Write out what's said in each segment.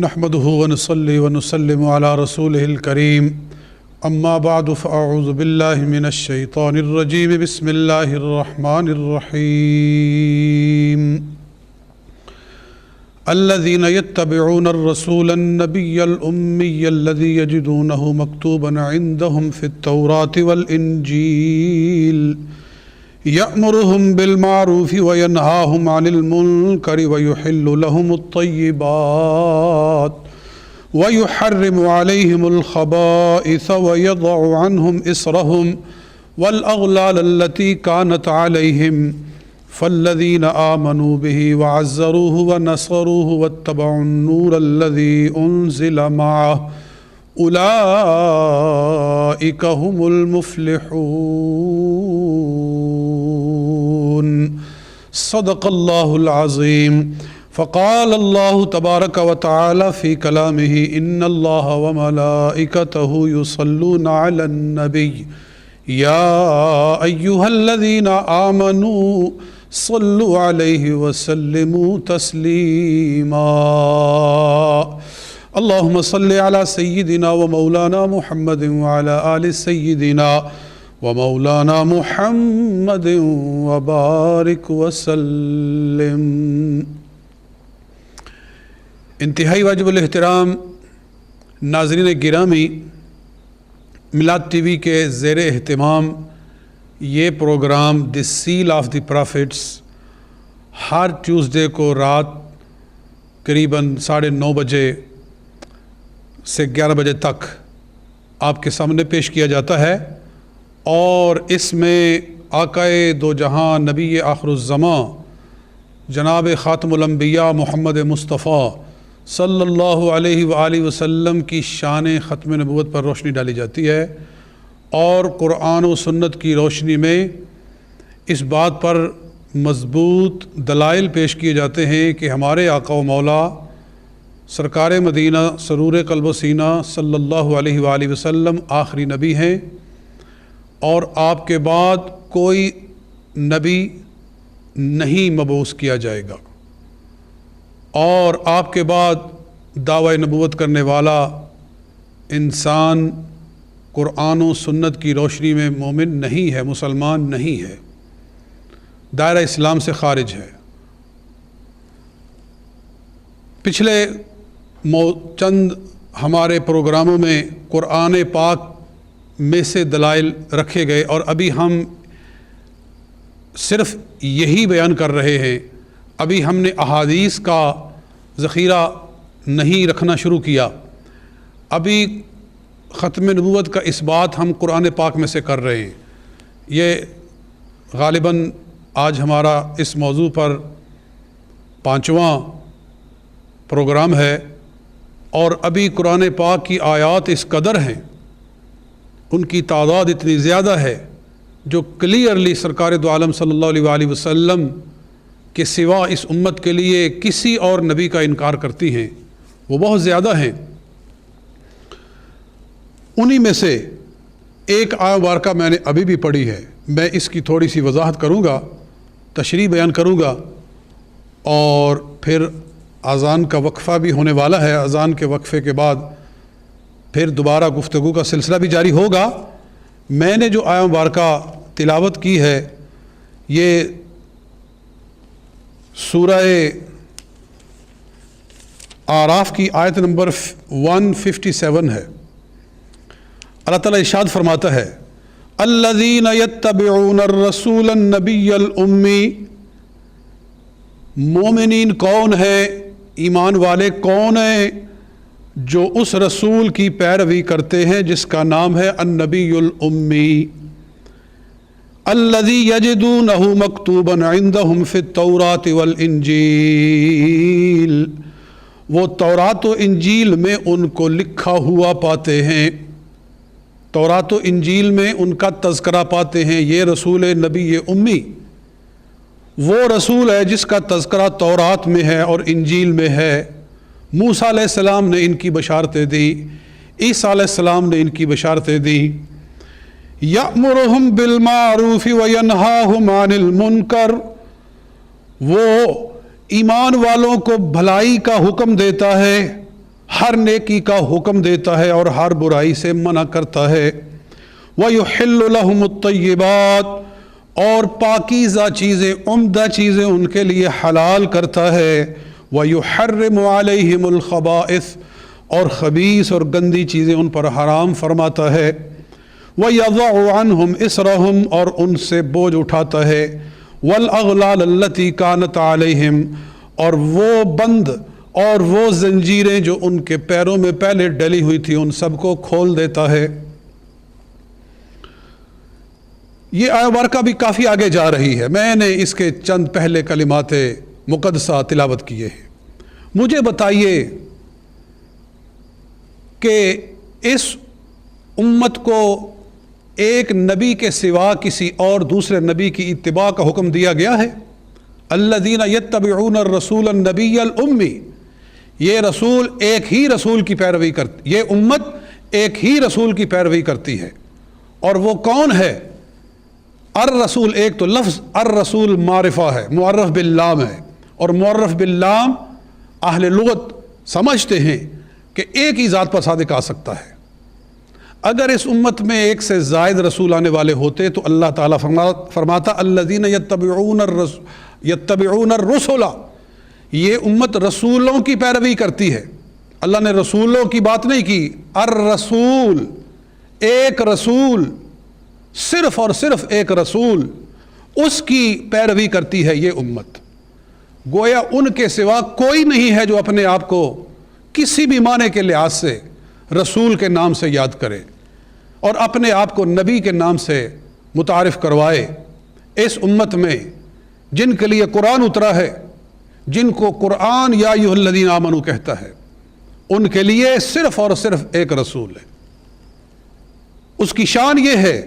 نحمده ونصلي ونسلم على رسوله الكريم اما بعد فاعوذ بالله من الشيطان الرجيم بسم الله الرحمن الرحيم الذين يتبعون الرسول النبي الأمي الذي يجدونه مكتوبا عندهم في التوراة والإنجيل يأمرهم بالمعروف وينهاهم عن المنكر ويحل لهم الطيبات ويحرم عليهم الخبائث ويضع عنهم إصرهم والأغلال التي كانت عليهم فالذين آمنوا به وعزروه ونصروه واتبعوا النور الذي أنزل معه أولئك هم المفلحون صدق الله العظيم فقال الله تبارك وتعالى في كلامه إن الله وملائكته يصلون على النبي يا أيها الذين آمنوا صلوا عليه وسلموا تسليما اللهم صل على سيدنا ومولانا محمد وعلى آل سيدنا ومولانا محمد وبارك وسلم۔ انتہائی واجب الاحترام ناظرین گرامی، میلاد ٹی وی کے زیر اہتمام یہ program the sale of the profits ہر ٹیوزڈے کو رات قریباً 9:30 بجے سے 11 بجے تک آپ کے سامنے پیش کیا جاتا ہے، اور اس میں آقائے دو جہاں نبی آخر الزماں جناب خاتم الانبیاء محمد مصطفیٰ صلی اللہ علیہ وآلہ وسلم کی شان ختم نبوت پر روشنی ڈالی جاتی ہے، اور قرآن و سنت کی روشنی میں اس بات پر مضبوط دلائل پیش کیے جاتے ہیں کہ ہمارے آقا و مولا سرکار مدینہ سرور قلب و سینہ صلی اللہ علیہ وآلہ وسلم آخری نبی ہیں، اور آپ کے بعد کوئی نبی نہیں مبعوث کیا جائے گا، اور آپ کے بعد دعوی نبوت کرنے والا انسان قرآن و سنت کی روشنی میں مومن نہیں ہے، مسلمان نہیں ہے، دائرہ اسلام سے خارج ہے۔ پچھلے چند ہمارے پروگراموں میں قرآن پاک میں سے دلائل رکھے گئے، اور ابھی ہم صرف یہی بیان کر رہے ہیں، ابھی ہم نے احادیث کا ذخیرہ نہیں رکھنا شروع کیا، ابھی ختم نبوت کا اس بات ہم قرآن پاک میں سے کر رہے ہیں۔ یہ غالباً آج ہمارا اس موضوع پر 5واں پروگرام ہے، اور ابھی قرآن پاک کی آیات اس قدر ہیں، ان کی تعداد اتنی زیادہ ہے جو کلیئرلی سرکار دو عالم صلی اللہ علیہ وآلہ وسلم کے سوا اس امت کے لیے کسی اور نبی کا انکار کرتی ہیں، وہ بہت زیادہ ہیں۔ انہی میں سے ایک آیت مبارکہ میں نے ابھی بھی پڑھی ہے، میں اس کی تھوڑی سی وضاحت کروں گا، تشریح بیان کروں گا، اور پھر اذان کا وقفہ بھی ہونے والا ہے۔ اذان کے وقفے کے بعد پھر دوبارہ گفتگو کا سلسلہ بھی جاری ہوگا۔ میں نے جو آیت مبارکہ تلاوت کی ہے یہ سورہ اعراف کی آیت نمبر 157 ہے۔ اللہ تعالیٰ ارشاد فرماتا ہے الذین یتبعون الرسول النبی الامی، مومنین کون ہیں، ایمان والے کون ہیں جو اس رسول کی پیروی کرتے ہیں جس کا نام ہے النبی الامی، الذی یجدونہ مکتوبا عندہم فی التوراۃ والانجیل، وہ تورات و انجیل میں ان کو لکھا ہوا پاتے ہیں، تورات و انجیل میں ان کا تذکرہ پاتے ہیں۔ یہ رسول نبی امی وہ رسول ہے جس کا تذکرہ تورات میں ہے اور انجیل میں ہے۔ موسیٰ علیہ السلام نے ان کی بشارتیں دی، عیسیٰ علیہ السلام نے ان کی بشارتیں دی۔ یأمرہم بالمعروف وینہاہم عن المنکر، وہ ایمان والوں کو بھلائی کا حکم دیتا ہے ہر نیکی کا حکم دیتا ہے اور ہر برائی سے منع کرتا ہے۔ وَيُحِلُّ لَهُمُ الطَّيِّبَاتِ اور پاکیزہ چیزیں، عمدہ چیزیں ان کے لیے حلال کرتا ہے۔ وَيُحَرِّمُ عَلَيْهِمُ الْخَبَائِثَ اور خبیث اور گندی چیزیں ان پر حرام فرماتا ہے۔ وَيَضَعُ عَنْهُمْ إِصْرَهُمْ اور ان سے بوجھ اٹھاتا ہے۔ وَالْأَغْلَالَ الَّتِي كَانَتْ عَلَيْهِمْ اور وہ بند اور وہ زنجیریں جو ان کے پیروں میں پہلے ڈلی ہوئی تھی ان سب کو کھول دیتا ہے۔ یہ آیت مبارکہ بھی کافی آگے جا رہی ہے، میں نے اس کے چند پہلے کلمات مقدسہ تلاوت کیے ہیں۔ مجھے بتائیے کہ اس امت کو ایک نبی کے سوا کسی اور دوسرے نبی کی اتباع کا حکم دیا گیا ہے؟ الذین یتبعون الرسول النبی الامی، یہ رسول ایک ہی رسول کی پیروی کرتی، یہ امت ایک ہی رسول کی پیروی کرتی ہے، اور وہ کون ہے؟ الرسول، ایک تو لفظ الرسول معرفہ ہے، معرف باللام ہے، اور معرف باللام اہل لغت سمجھتے ہیں کہ ایک ہی ذات پر صادق آ سکتا ہے۔ اگر اس امت میں ایک سے زائد رسول آنے والے ہوتے تو اللہ تعالیٰ فرماتا الذین یتبعون الرسل، یہ امت رسولوں کی پیروی کرتی ہے۔ اللہ نے رسولوں کی بات نہیں کی، الرسول، ایک رسول، صرف اور صرف ایک رسول، اس کی پیروی کرتی ہے یہ امت۔ گویا ان کے سوا کوئی نہیں ہے جو اپنے آپ کو کسی بھی معنی کے لحاظ سے رسول کے نام سے یاد کرے اور اپنے آپ کو نبی کے نام سے متعارف کروائے۔ اس امت میں جن کے لیے قرآن اترا ہے، جن کو قرآن یا ایھا الذین آمنوا کہتا ہے، ان کے لیے صرف اور صرف ایک رسول ہے۔ اس کی شان یہ ہے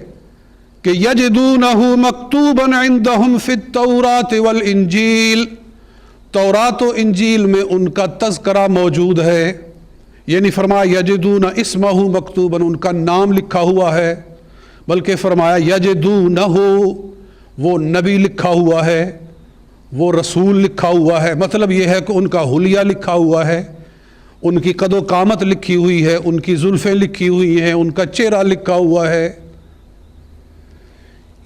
کہ یجدونہ مکتوبا عندہم فی التوراۃ والانجیل، تورات و انجیل میں ان کا تذکرہ موجود ہے، یعنی فرمایا یجدون اسمہ مکتوبا، ان کا نام لکھا ہوا ہے، بلکہ فرمایا یجدونہ، وہ نبی لکھا ہوا ہے، وہ رسول لکھا ہوا ہے، مطلب یہ ہے کہ ان کا حلیہ لکھا ہوا ہے، ان کی قد و قامت لکھی ہوئی ہے، ان کی زلفیں لکھی ہوئی ہیں، ان کا چہرہ لکھا ہوا ہے۔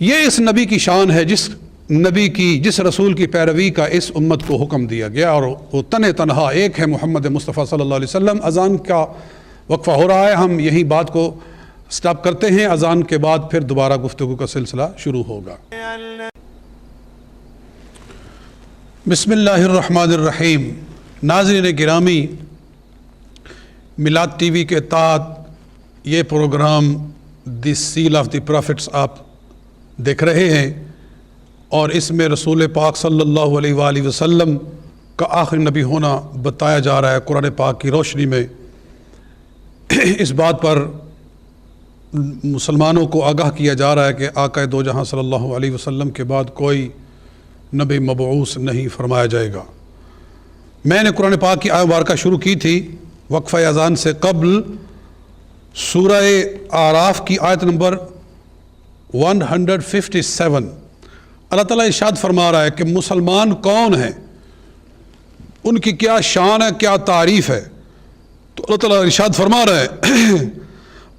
یہ اس نبی کی شان ہے، جس نبی کی، جس رسول کی پیروی کا اس امت کو حکم دیا گیا، اور وہ تنہا ایک ہے، محمد مصطفیٰ صلی اللہ علیہ وسلم۔ اذان کا وقفہ ہو رہا ہے، ہم یہی بات کو سٹاپ کرتے ہیں، اذان کے بعد پھر دوبارہ گفتگو کا سلسلہ شروع ہوگا۔ بسم اللہ الرحمن الرحیم۔ ناظرین گرامی، میلاد ٹی وی کے تحت یہ program the sale of the profits آپ دیکھ رہے ہیں، اور اس میں رسول پاک صلی اللہ علیہ وآلہ وسلم کا آخری نبی ہونا بتایا جا رہا ہے۔ قرآن پاک کی روشنی میں اس بات پر مسلمانوں کو آگاہ کیا جا رہا ہے کہ آقا دو جہاں صلی اللہ علیہ وسلم کے بعد کوئی نبی مبعوث نہیں فرمایا جائے گا۔ میں نے قرآن پاک کی آیت مبارکہ شروع کی تھی وقفہ اذان سے قبل، سورہ اعراف کی آیت نمبر 157۔ اللہ تعالیٰ ارشاد فرما رہا ہے کہ مسلمان کون ہیں، ان کی کیا شان ہے، کیا تعریف ہے۔ تو اللہ تعالیٰ ارشاد فرما رہا ہے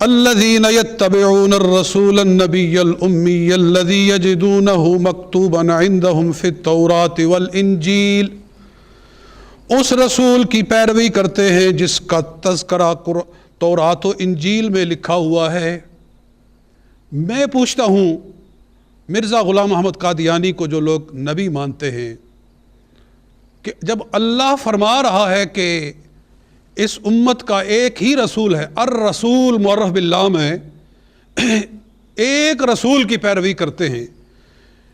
الذین یتبعون الرسول النبی الامی الذی یجدونہ مکتوبا عندہم فی التوراۃ والانجیل، اس رسول کی پیروی کرتے ہیں جس کا تذکرہ تورات و انجیل میں لکھا ہوا ہے۔ میں پوچھتا ہوں، مرزا غلام محمد قادیانی کو جو لوگ نبی مانتے ہیں، کہ جب اللہ فرما رہا ہے کہ اس امت کا ایک ہی رسول ہے، الرسول معرف باللام ہے، ایک رسول کی پیروی کرتے ہیں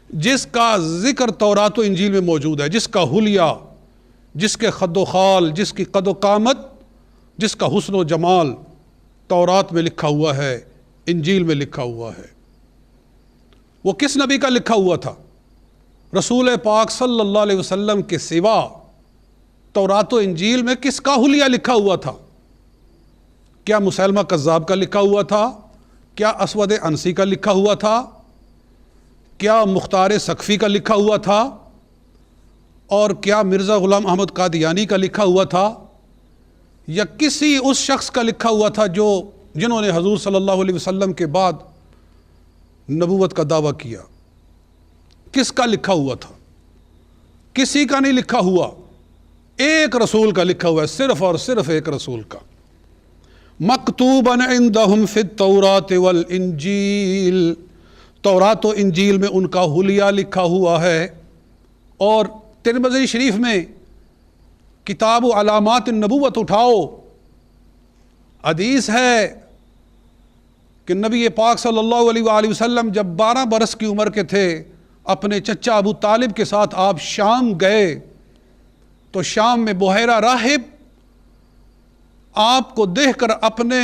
جس کا ذکر تورات و انجیل میں موجود ہے، جس کا حلیہ، جس کے خد و خال، جس کی قد و قامت، جس کا حسن و جمال تورات میں لکھا ہوا ہے، انجیل میں لکھا ہوا ہے۔ وہ کس نبی کا لکھا ہوا تھا؟ رسول پاک صلی اللہ علیہ وسلم کے سوا تورات و انجیل میں کس کا حلیہ لکھا ہوا تھا؟ کیا مسیلمہ کذاب کا لکھا ہوا تھا؟ کیا اسود عنسی کا لکھا ہوا تھا؟ کیا مختار سقفی کا لکھا ہوا تھا؟ اور کیا مرزا غلام احمد قادیانی کا لکھا ہوا تھا؟ یا کسی اس شخص کا لکھا ہوا تھا جنہوں نے حضور صلی اللہ علیہ وسلم کے بعد نبوت کا دعویٰ کیا؟ کس کا لکھا ہوا تھا؟ کسی کا نہیں لکھا ہوا، ایک رسول کا لکھا ہوا ہے، صرف اور صرف ایک رسول کا۔ مکتوباً عندہم فی التوراۃ والانجیل، تورات و انجیل میں ان کا حلیہ لکھا ہوا ہے۔ اور ترمذی شریف میں کتاب و علامات النبوت اٹھاؤ، حدیث ہے کہ نبی پاک صلی اللہ علیہ وآلہ وسلم جب 12 برس کی عمر کے تھے، اپنے چچا ابو طالب کے ساتھ آپ شام گئے تو شام میں بحیرہ راہب آپ کو دیکھ کر اپنے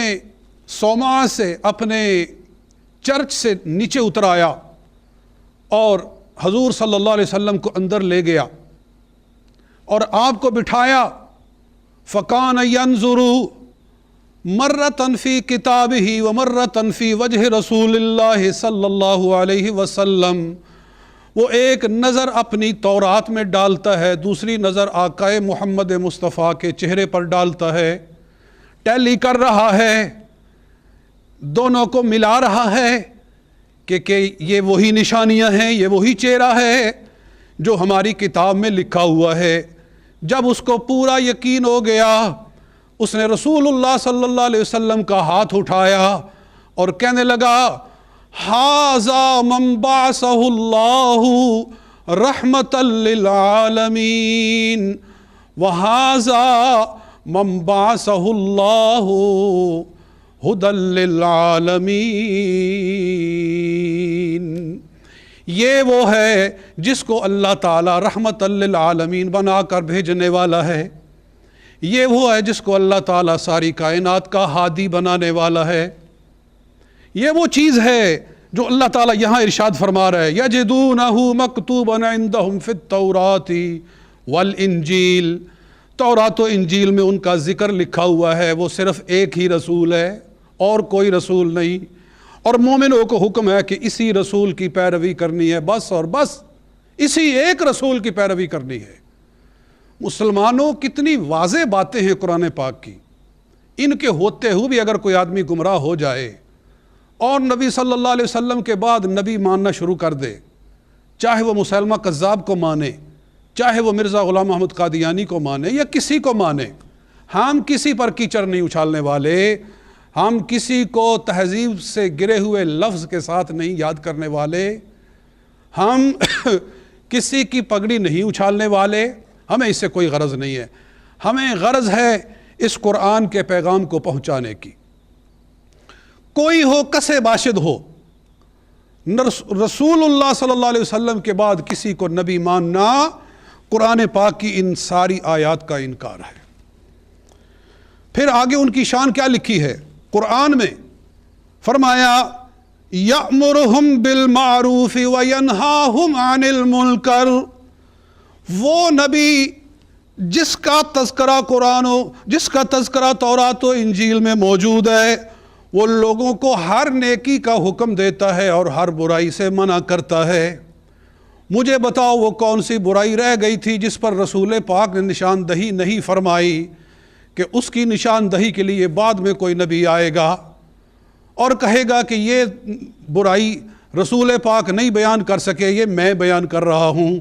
صومعہ سے، اپنے چرچ سے نیچے اتر آیا اور حضور صلی اللہ علیہ وسلم کو اندر لے گیا اور آپ کو بٹھایا۔ فَكَانَ يَنْظُرُ مَرَّةً فِي كِتَابِهِ وَمَرَّةً فِي وَجْهِ رسول اللہ صلی اللہ علیہ وسلم، وہ ایک نظر اپنی تورات میں ڈالتا ہے، دوسری نظر آقائے محمد مصطفیٰ کے چہرے پر ڈالتا ہے، ٹیلی کر رہا ہے، دونوں کو ملا رہا ہے کہ یہ وہی نشانیاں ہیں، یہ وہی چہرہ ہے جو ہماری کتاب میں لکھا ہوا ہے۔ جب اس کو پورا یقین ہو گیا، اس نے رسول اللہ صلی اللہ علیہ وسلم کا ہاتھ اٹھایا اور کہنے لگا، ھذا من بعثہ اللہ رحمۃ للعالمین وھذا من بعثہ اللہ ھدی للعالمین، یہ وہ ہے جس کو اللہ تعالی رحمت للعالمین بنا کر بھیجنے والا ہے، یہ وہ ہے جس کو اللہ تعالیٰ ساری کائنات کا ہادی بنانے والا ہے۔ یہ وہ چیز ہے جو اللہ تعالیٰ یہاں ارشاد فرما رہا ہے، یجدونہ مکتوبا عندہم فی التوراۃ والانجیل، تورات و انجیل میں ان کا ذکر لکھا ہوا ہے، وہ صرف ایک ہی رسول ہے اور کوئی رسول نہیں، اور مومنوں کو حکم ہے کہ اسی رسول کی پیروی کرنی ہے، بس اور بس اسی ایک رسول کی پیروی کرنی ہے۔ مسلمانوں کتنی واضح باتیں ہیں قرآن پاک کی، ان کے ہوتے ہوئے بھی اگر کوئی آدمی گمراہ ہو جائے اور نبی صلی اللہ علیہ وسلم کے بعد نبی ماننا شروع کر دے، چاہے وہ مسلمہ کذاب کو مانے، چاہے وہ مرزا غلام محمد قادیانی کو مانے یا کسی کو مانے، ہم کسی پر کیچڑ نہیں اچھالنے والے، ہم کسی کو تہذیب سے گرے ہوئے لفظ کے ساتھ نہیں یاد کرنے والے، ہم کسی کی پگڑی نہیں اچھالنے والے، ہمیں اس سے کوئی غرض نہیں ہے، ہمیں غرض ہے اس قرآن کے پیغام کو پہنچانے کی۔ کوئی ہو کسے باشد ہو، رسول اللہ صلی اللہ علیہ وسلم کے بعد کسی کو نبی ماننا قرآن پاک کی ان ساری آیات کا انکار ہے۔ پھر آگے ان کی شان کیا لکھی ہے قرآن میں؟ فرمایا یأمرہم بالمعروف وینہاہم عن المنکر، وہ نبی جس کا تذکرہ تورات و انجیل میں موجود ہے، وہ لوگوں کو ہر نیکی کا حکم دیتا ہے اور ہر برائی سے منع کرتا ہے۔ مجھے بتاؤ وہ کون سی برائی رہ گئی تھی جس پر رسول پاک نے نشاندہی نہیں فرمائی کہ اس کی نشاندہی کے لیے بعد میں کوئی نبی آئے گا اور کہے گا کہ یہ برائی رسول پاک نہیں بیان کر سکے، یہ میں بیان کر رہا ہوں،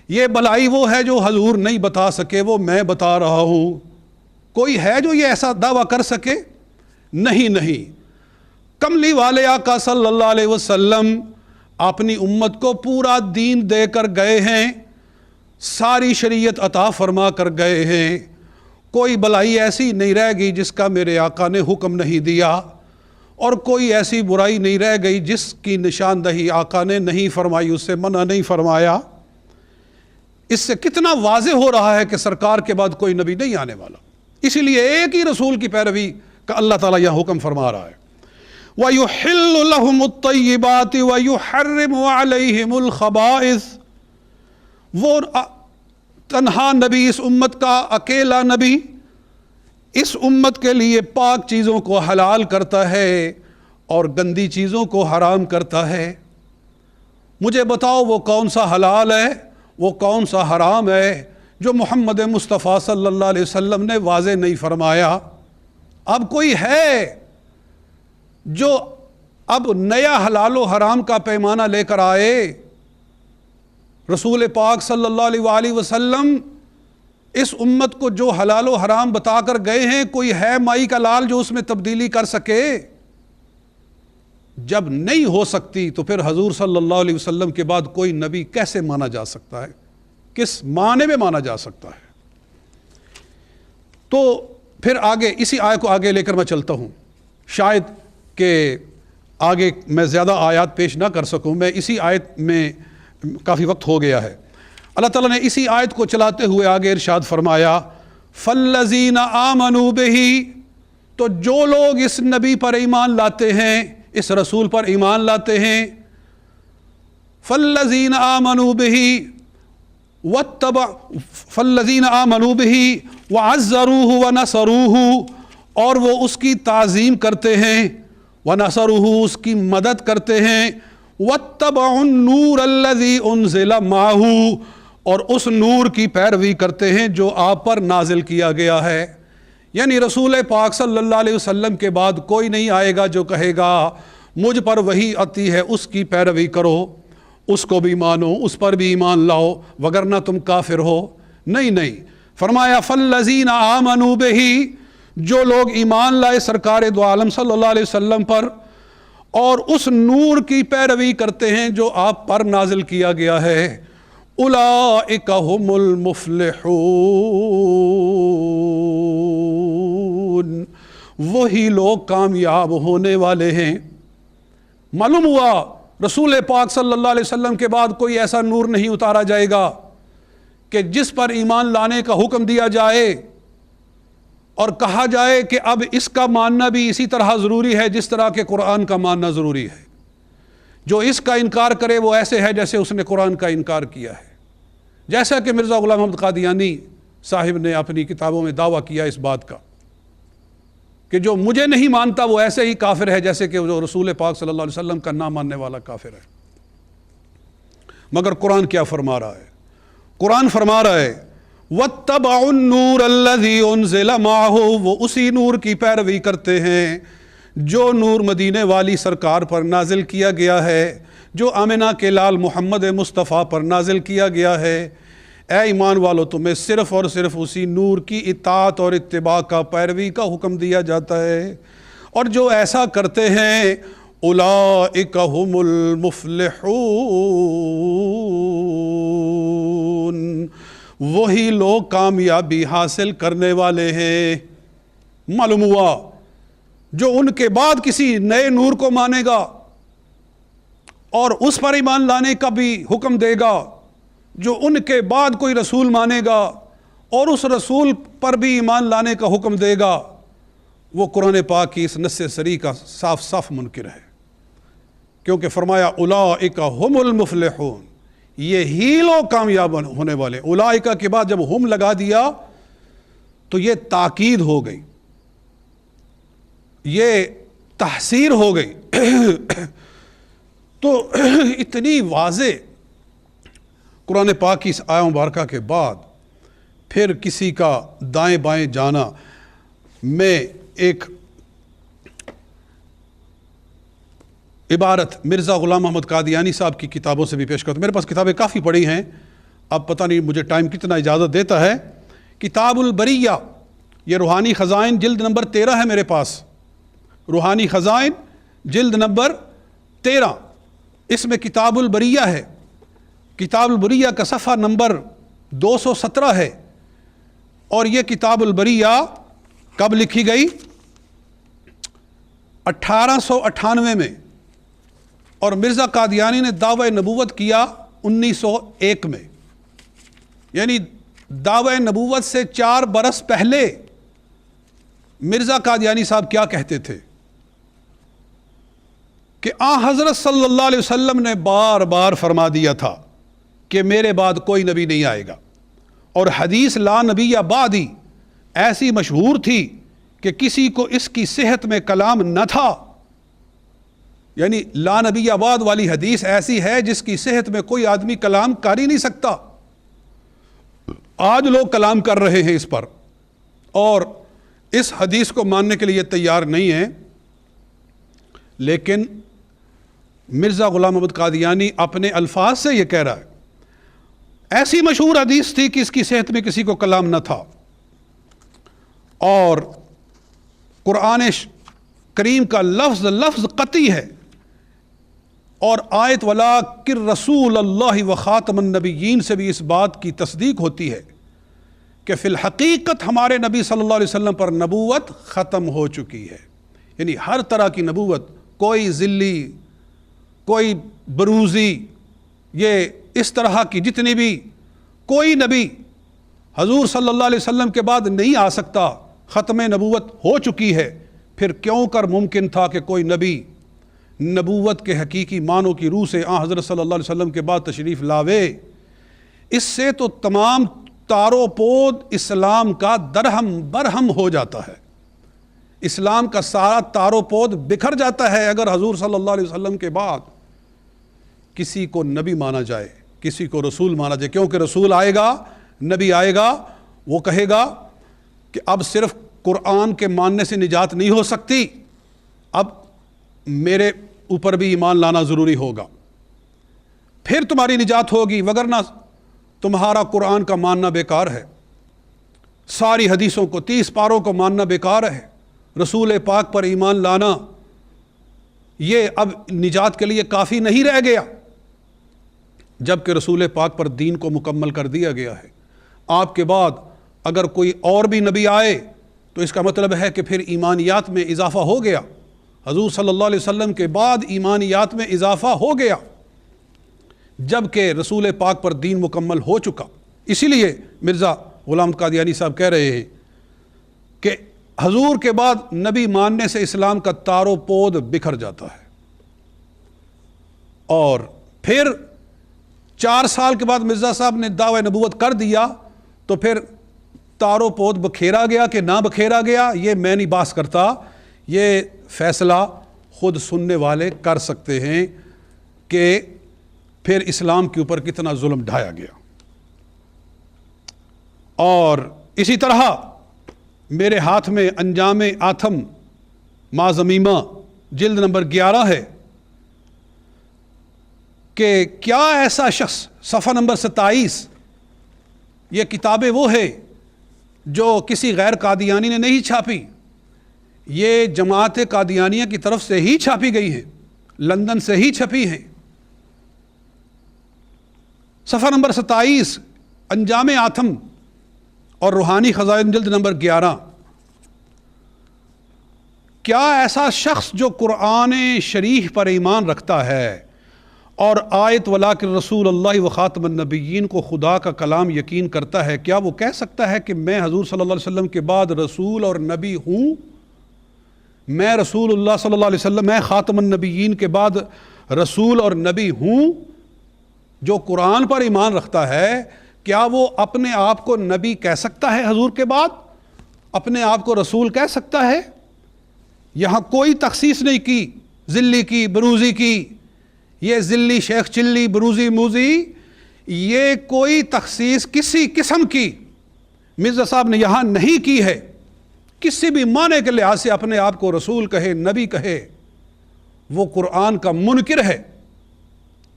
یہ بلائی وہ ہے جو حضور نہیں بتا سکے، وہ میں بتا رہا ہوں۔ کوئی ہے جو یہ ایسا دعویٰ کر سکے؟ نہیں۔ کملی والے آقا صلی اللہ علیہ وسلم اپنی امت کو پورا دین دے کر گئے ہیں، ساری شریعت عطا فرما کر گئے ہیں، کوئی بلائی ایسی نہیں رہ گئی جس کا میرے آقا نے حکم نہیں دیا، اور کوئی ایسی برائی نہیں رہ گئی جس کی نشاندہی آقا نے نہیں فرمائی، اس سے منع نہیں فرمایا۔ اس سے کتنا واضح ہو رہا ہے کہ سرکار کے بعد کوئی نبی نہیں آنے والا، اسی لیے ایک ہی رسول کی پیروی کا اللہ تعالیٰ یہاں حکم فرما رہا ہے۔ وَيُحِلُّ لَهُمُ الطَّيِّبَاتِ وَيُحَرِّمُ عَلَيْهِمُ الْخَبَائِثَ، وہ تنہا نبی، اس امت کا اکیلا نبی، اس امت کے لیے پاک چیزوں کو حلال کرتا ہے اور گندی چیزوں کو حرام کرتا ہے۔ مجھے بتاؤ وہ کون سا حلال ہے، وہ کون سا حرام ہے جو محمد مصطفیٰ صلی اللہ علیہ وسلم نے واضح نہیں فرمایا۔ اب کوئی ہے جو اب نیا حلال و حرام کا پیمانہ لے کر آئے؟ رسول پاک صلی اللہ علیہ وآلہ وسلم اس امت کو جو حلال و حرام بتا کر گئے ہیں، کوئی ہے مائی کا لال جو اس میں تبدیلی کر سکے؟ جب نہیں ہو سکتی تو پھر حضور صلی اللہ علیہ وسلم کے بعد کوئی نبی کیسے مانا جا سکتا ہے؟ کس معنی میں مانا جا سکتا ہے؟ تو پھر آگے اسی آیت کو آگے لے کر میں چلتا ہوں، شاید کہ آگے میں زیادہ آیات پیش نہ کر سکوں، میں اسی آیت میں کافی وقت ہو گیا ہے۔ اللہ تعالیٰ نے اسی آیت کو چلاتے ہوئے آگے ارشاد فرمایا، فَالَّذِينَ آمَنُوا بِهِ، تو جو لوگ اس نبی پر ایمان لاتے ہیں، اس رسول پر ایمان لاتے ہیں، فَالَّذِينَ آمَنُوا بِهِ فَالَّذِينَ آمَنُوا بِهِ وَعَزَّرُوهُ وَنَصَرُوهُ، اور وہ اس کی تعظیم کرتے ہیں، وَنَصَرُوهُ، اس کی مدد کرتے ہیں، وَاتَّبَعُوا النُّورَ الَّذِي أُنزِلَ مَعَهُ، اور اس نور کی پیروی کرتے ہیں جو آپ پر نازل کیا گیا ہے۔ یعنی رسول پاک صلی اللہ علیہ وسلم کے بعد کوئی نہیں آئے گا جو کہے گا مجھ پر وحی آتی ہے اس کی پیروی کرو، اس کو بھی مانو، اس پر بھی ایمان لاؤ، وگرنہ تم کافر ہو۔ نہیں، فرمایا فَالَّذِينَ آمَنُوا بِهِ، جو لوگ ایمان لائے سرکار دو عالم صلی اللہ علیہ وسلم پر اور اس نور کی پیروی کرتے ہیں جو آپ پر نازل کیا گیا ہے، اولئک هم المفلحون، وہی لوگ کامیاب ہونے والے ہیں۔ معلوم ہوا رسول پاک صلی اللہ علیہ وسلم کے بعد کوئی ایسا نور نہیں اتارا جائے گا کہ جس پر ایمان لانے کا حکم دیا جائے اور کہا جائے کہ اب اس کا ماننا بھی اسی طرح ضروری ہے جس طرح کہ قرآن کا ماننا ضروری ہے۔ جو اس کا انکار کرے وہ ایسے ہے جیسے اس نے قرآن کا انکار کیا ہے، جیسا کہ مرزا غلام محمد قادیانی صاحب نے اپنی کتابوں میں دعویٰ کیا اس بات کا کہ جو مجھے نہیں مانتا وہ ایسے ہی کافر ہے جیسے کہ جو رسول پاک صلی اللہ علیہ وسلم کا نہ ماننے والا کافر ہے۔ مگر قرآن کیا فرما رہا ہے؟ قرآن فرما رہا ہے وَاتَّبَعُوا النُّورَ الَّذِي أُنزِلَ مَعَهُ، وہ اسی نور کی پیروی کرتے ہیں جو نور مدینے والی سرکار پر نازل کیا گیا ہے، جو آمنہ کے لال محمد مصطفیٰ پر نازل کیا گیا ہے۔ اے ایمان والو، تمہیں صرف اور صرف اسی نور کی اطاعت اور اتباع کا، پیروی کا حکم دیا جاتا ہے، اور جو ایسا کرتے ہیں اولئک هم المفلحون، وہی لوگ کامیابی حاصل کرنے والے ہیں۔ معلوم ہوا جو ان کے بعد کسی نئے نور کو مانے گا اور اس پر ایمان لانے کا بھی حکم دے گا، جو ان کے بعد کوئی رسول مانے گا اور اس رسول پر بھی ایمان لانے کا حکم دے گا، وہ قرآن پاک کی اس نص صریح کا صاف صاف منکر ہے، کیونکہ فرمایا اولئک هم المفلحون، یہی لوگ کامیاب ہونے والے۔ اولئک کے بعد جب ہم لگا دیا تو یہ تاکید ہو گئی، یہ تحسیر ہو گئی۔ تو اتنی واضح قرآن پاک کی اس آیہ مبارکہ کے بعد پھر کسی کا دائیں بائیں جانا، میں ایک عبارت مرزا غلام محمد قادیانی صاحب کی کتابوں سے بھی پیش کرتا ہوں۔ میرے پاس کتابیں کافی پڑھی ہیں، اب پتہ نہیں مجھے ٹائم کتنا اجازت دیتا ہے۔ کتاب البریہ، یہ روحانی خزائن جلد نمبر 13 ہے میرے پاس، روحانی خزائن جلد نمبر 13، اس میں کتاب البریہ ہے۔ کتاب البریہ کا صفحہ نمبر 217 ہے، اور یہ کتاب البریہ کب لکھی گئی؟ 1898 میں، اور مرزا قادیانی نے دعوی نبوت کیا 1901 میں، یعنی دعوی نبوت سے 4 برس پہلے مرزا قادیانی صاحب کیا کہتے تھے کہ حضرت صلی اللہ علیہ وسلم نے بار بار فرما دیا تھا کہ میرے بعد کوئی نبی نہیں آئے گا، اور حدیث لا نبی بعدی ایسی مشہور تھی کہ کسی کو اس کی صحت میں کلام نہ تھا، یعنی لا نبی بعد والی حدیث ایسی ہے جس کی صحت میں کوئی آدمی کلام کر ہی نہیں سکتا۔ آج لوگ کلام کر رہے ہیں اس پر اور اس حدیث کو ماننے کے لیے تیار نہیں ہیں، لیکن مرزا غلام محمد قادیانی اپنے الفاظ سے یہ کہہ رہا ہے ایسی مشہور حدیث تھی کہ اس کی صحت میں کسی کو کلام نہ تھا، اور قرآن کریم کا لفظ قطعی ہے، اور آیت وَلَٰكِن رسول اللہ و خاتم النبیین سے بھی اس بات کی تصدیق ہوتی ہے کہ فی الحقیقت ہمارے نبی صلی اللہ علیہ وسلم پر نبوت ختم ہو چکی ہے۔ یعنی ہر طرح کی نبوت، کوئی ذلی، کوئی بروزی، یہ اس طرح کی جتنی بھی، کوئی نبی حضور صلی اللہ علیہ وسلم کے بعد نہیں آ سکتا، ختم نبوت ہو چکی ہے۔ پھر کیوں کر ممکن تھا کہ کوئی نبی نبوت کے حقیقی معنوں کی روح سے حضرت صلی اللہ علیہ وسلم کے بعد تشریف لاوے؟ اس سے تو تمام تار و پود اسلام کا درہم برہم ہو جاتا ہے، اسلام کا سارا تار و پود بکھر جاتا ہے اگر حضور صلی اللہ علیہ وسلم کے بعد کسی کو نبی مانا جائے، کسی کو رسول مانا جائے۔ کیونکہ رسول آئے گا، نبی آئے گا، وہ کہے گا کہ اب صرف قرآن کے ماننے سے نجات نہیں ہو سکتی، اب میرے اوپر بھی ایمان لانا ضروری ہوگا، پھر تمہاری نجات ہوگی، وگرنہ تمہارا قرآن کا ماننا بیکار ہے، ساری حدیثوں کو 30 پاروں کو ماننا بیکار ہے، رسول پاک پر ایمان لانا یہ اب نجات کے لیے کافی نہیں رہ گیا، جبکہ رسول پاک پر دین کو مکمل کر دیا گیا ہے۔ آپ کے بعد اگر کوئی اور بھی نبی آئے تو اس کا مطلب ہے کہ پھر ایمانیات میں اضافہ ہو گیا، حضور صلی اللہ علیہ وسلم کے بعد ایمانیات میں اضافہ ہو گیا جبکہ رسول پاک پر دین مکمل ہو چکا۔ اسی لیے مرزا غلام قادیانی صاحب کہہ رہے ہیں کہ حضور کے بعد نبی ماننے سے اسلام کا تار و پود بکھر جاتا ہے، اور پھر 4 سال کے بعد مرزا صاحب نے دعوی نبوت کر دیا تو پھر تار و پود بکھیرا گیا کہ نہ بکھیرا گیا یہ میں نہیں بحث کرتا، یہ فیصلہ خود سننے والے کر سکتے ہیں کہ پھر اسلام کے اوپر کتنا ظلم ڈھایا گیا۔ اور اسی طرح میرے ہاتھ میں انجام آتم ما ضمیمہ جلد نمبر 11 ہے کہ کیا ایسا شخص، صفحہ نمبر 27، یہ کتابیں وہ ہے جو کسی غیر قادیانی نے نہیں چھاپی، یہ جماعت قادیانیہ کی طرف سے ہی چھاپی گئی ہیں، لندن سے ہی چھپی ہیں۔ صفحہ نمبر 27 انجام آتم اور روحانی خزائن جلد نمبر 11۔ کیا ایسا شخص جو قرآن شریف پر ایمان رکھتا ہے اور آیت وَلَٰكِن رسول اللہ و خاتم النبیین کو خدا کا کلام یقین کرتا ہے، کیا وہ کہہ سکتا ہے کہ میں حضور صلی اللہ علیہ وسلم کے بعد رسول اور نبی ہوں؟ میں رسول اللہ صلی اللہ علیہ وسلم، میں خاتم النبیین کے بعد رسول اور نبی ہوں؟ جو قرآن پر ایمان رکھتا ہے کیا وہ اپنے آپ کو نبی کہہ سکتا ہے؟ حضور کے بعد اپنے آپ کو رسول کہہ سکتا ہے؟ یہاں کوئی تخصیص نہیں کی، ذلی کی، بروزی کی، یہ ذلی شیخ چلی، بروزی موزی، یہ کوئی تخصیص کسی قسم کی مرزا صاحب نے یہاں نہیں کی ہے۔ کسی بھی معنی کے لحاظ سے اپنے آپ کو رسول کہے، نبی کہے، وہ قرآن کا منکر ہے۔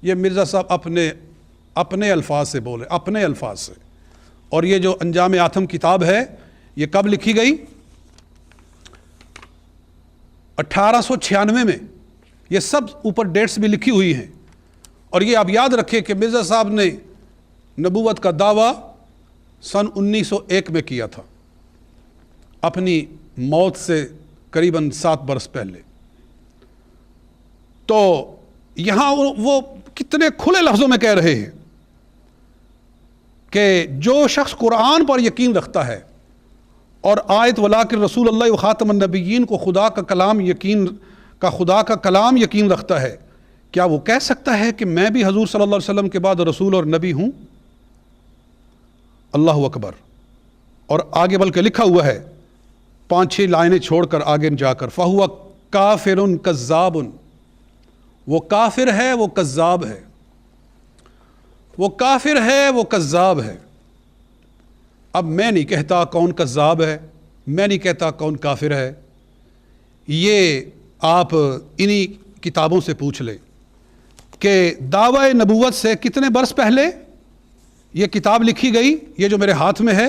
یہ مرزا صاحب اپنے الفاظ سے بولے، اپنے الفاظ سے۔ اور یہ جو انجام آتم کتاب ہے یہ کب لکھی گئی؟ 1896 میں، یہ سب اوپر ڈیٹس بھی لکھی ہوئی ہیں۔ اور یہ آپ یاد رکھیں کہ مرزا صاحب نے نبوت کا دعویٰ سن 1901 میں کیا تھا، اپنی موت سے قریباً 7 برس پہلے۔ تو یہاں وہ کتنے کھلے لفظوں میں کہہ رہے ہیں کہ جو شخص قرآن پر یقین رکھتا ہے اور آیت وَلَٰكِن رسول اللہ و خاتم النبیین کو خدا کا کلام یقین رکھتا ہے، کیا وہ کہہ سکتا ہے کہ میں بھی حضور صلی اللہ علیہ وسلم کے بعد رسول اور نبی ہوں؟ اللہ اکبر۔ اور آگے بلکہ لکھا ہوا ہے 5-6 لائنیں چھوڑ کر آگے جا کر، فَهُوَ كَافِرٌ كَذَّابٌ، وہ کافر ہے، وہ کذاب ہے، وہ کافر ہے، وہ کذاب ہے۔ اب میں نہیں کہتا کون کذاب ہے، میں نہیں کہتا کون کافر ہے، یہ آپ انہی کتابوں سے پوچھ لیں کہ دعوی نبوت سے کتنے برس پہلے یہ کتاب لکھی گئی، یہ جو میرے ہاتھ میں ہے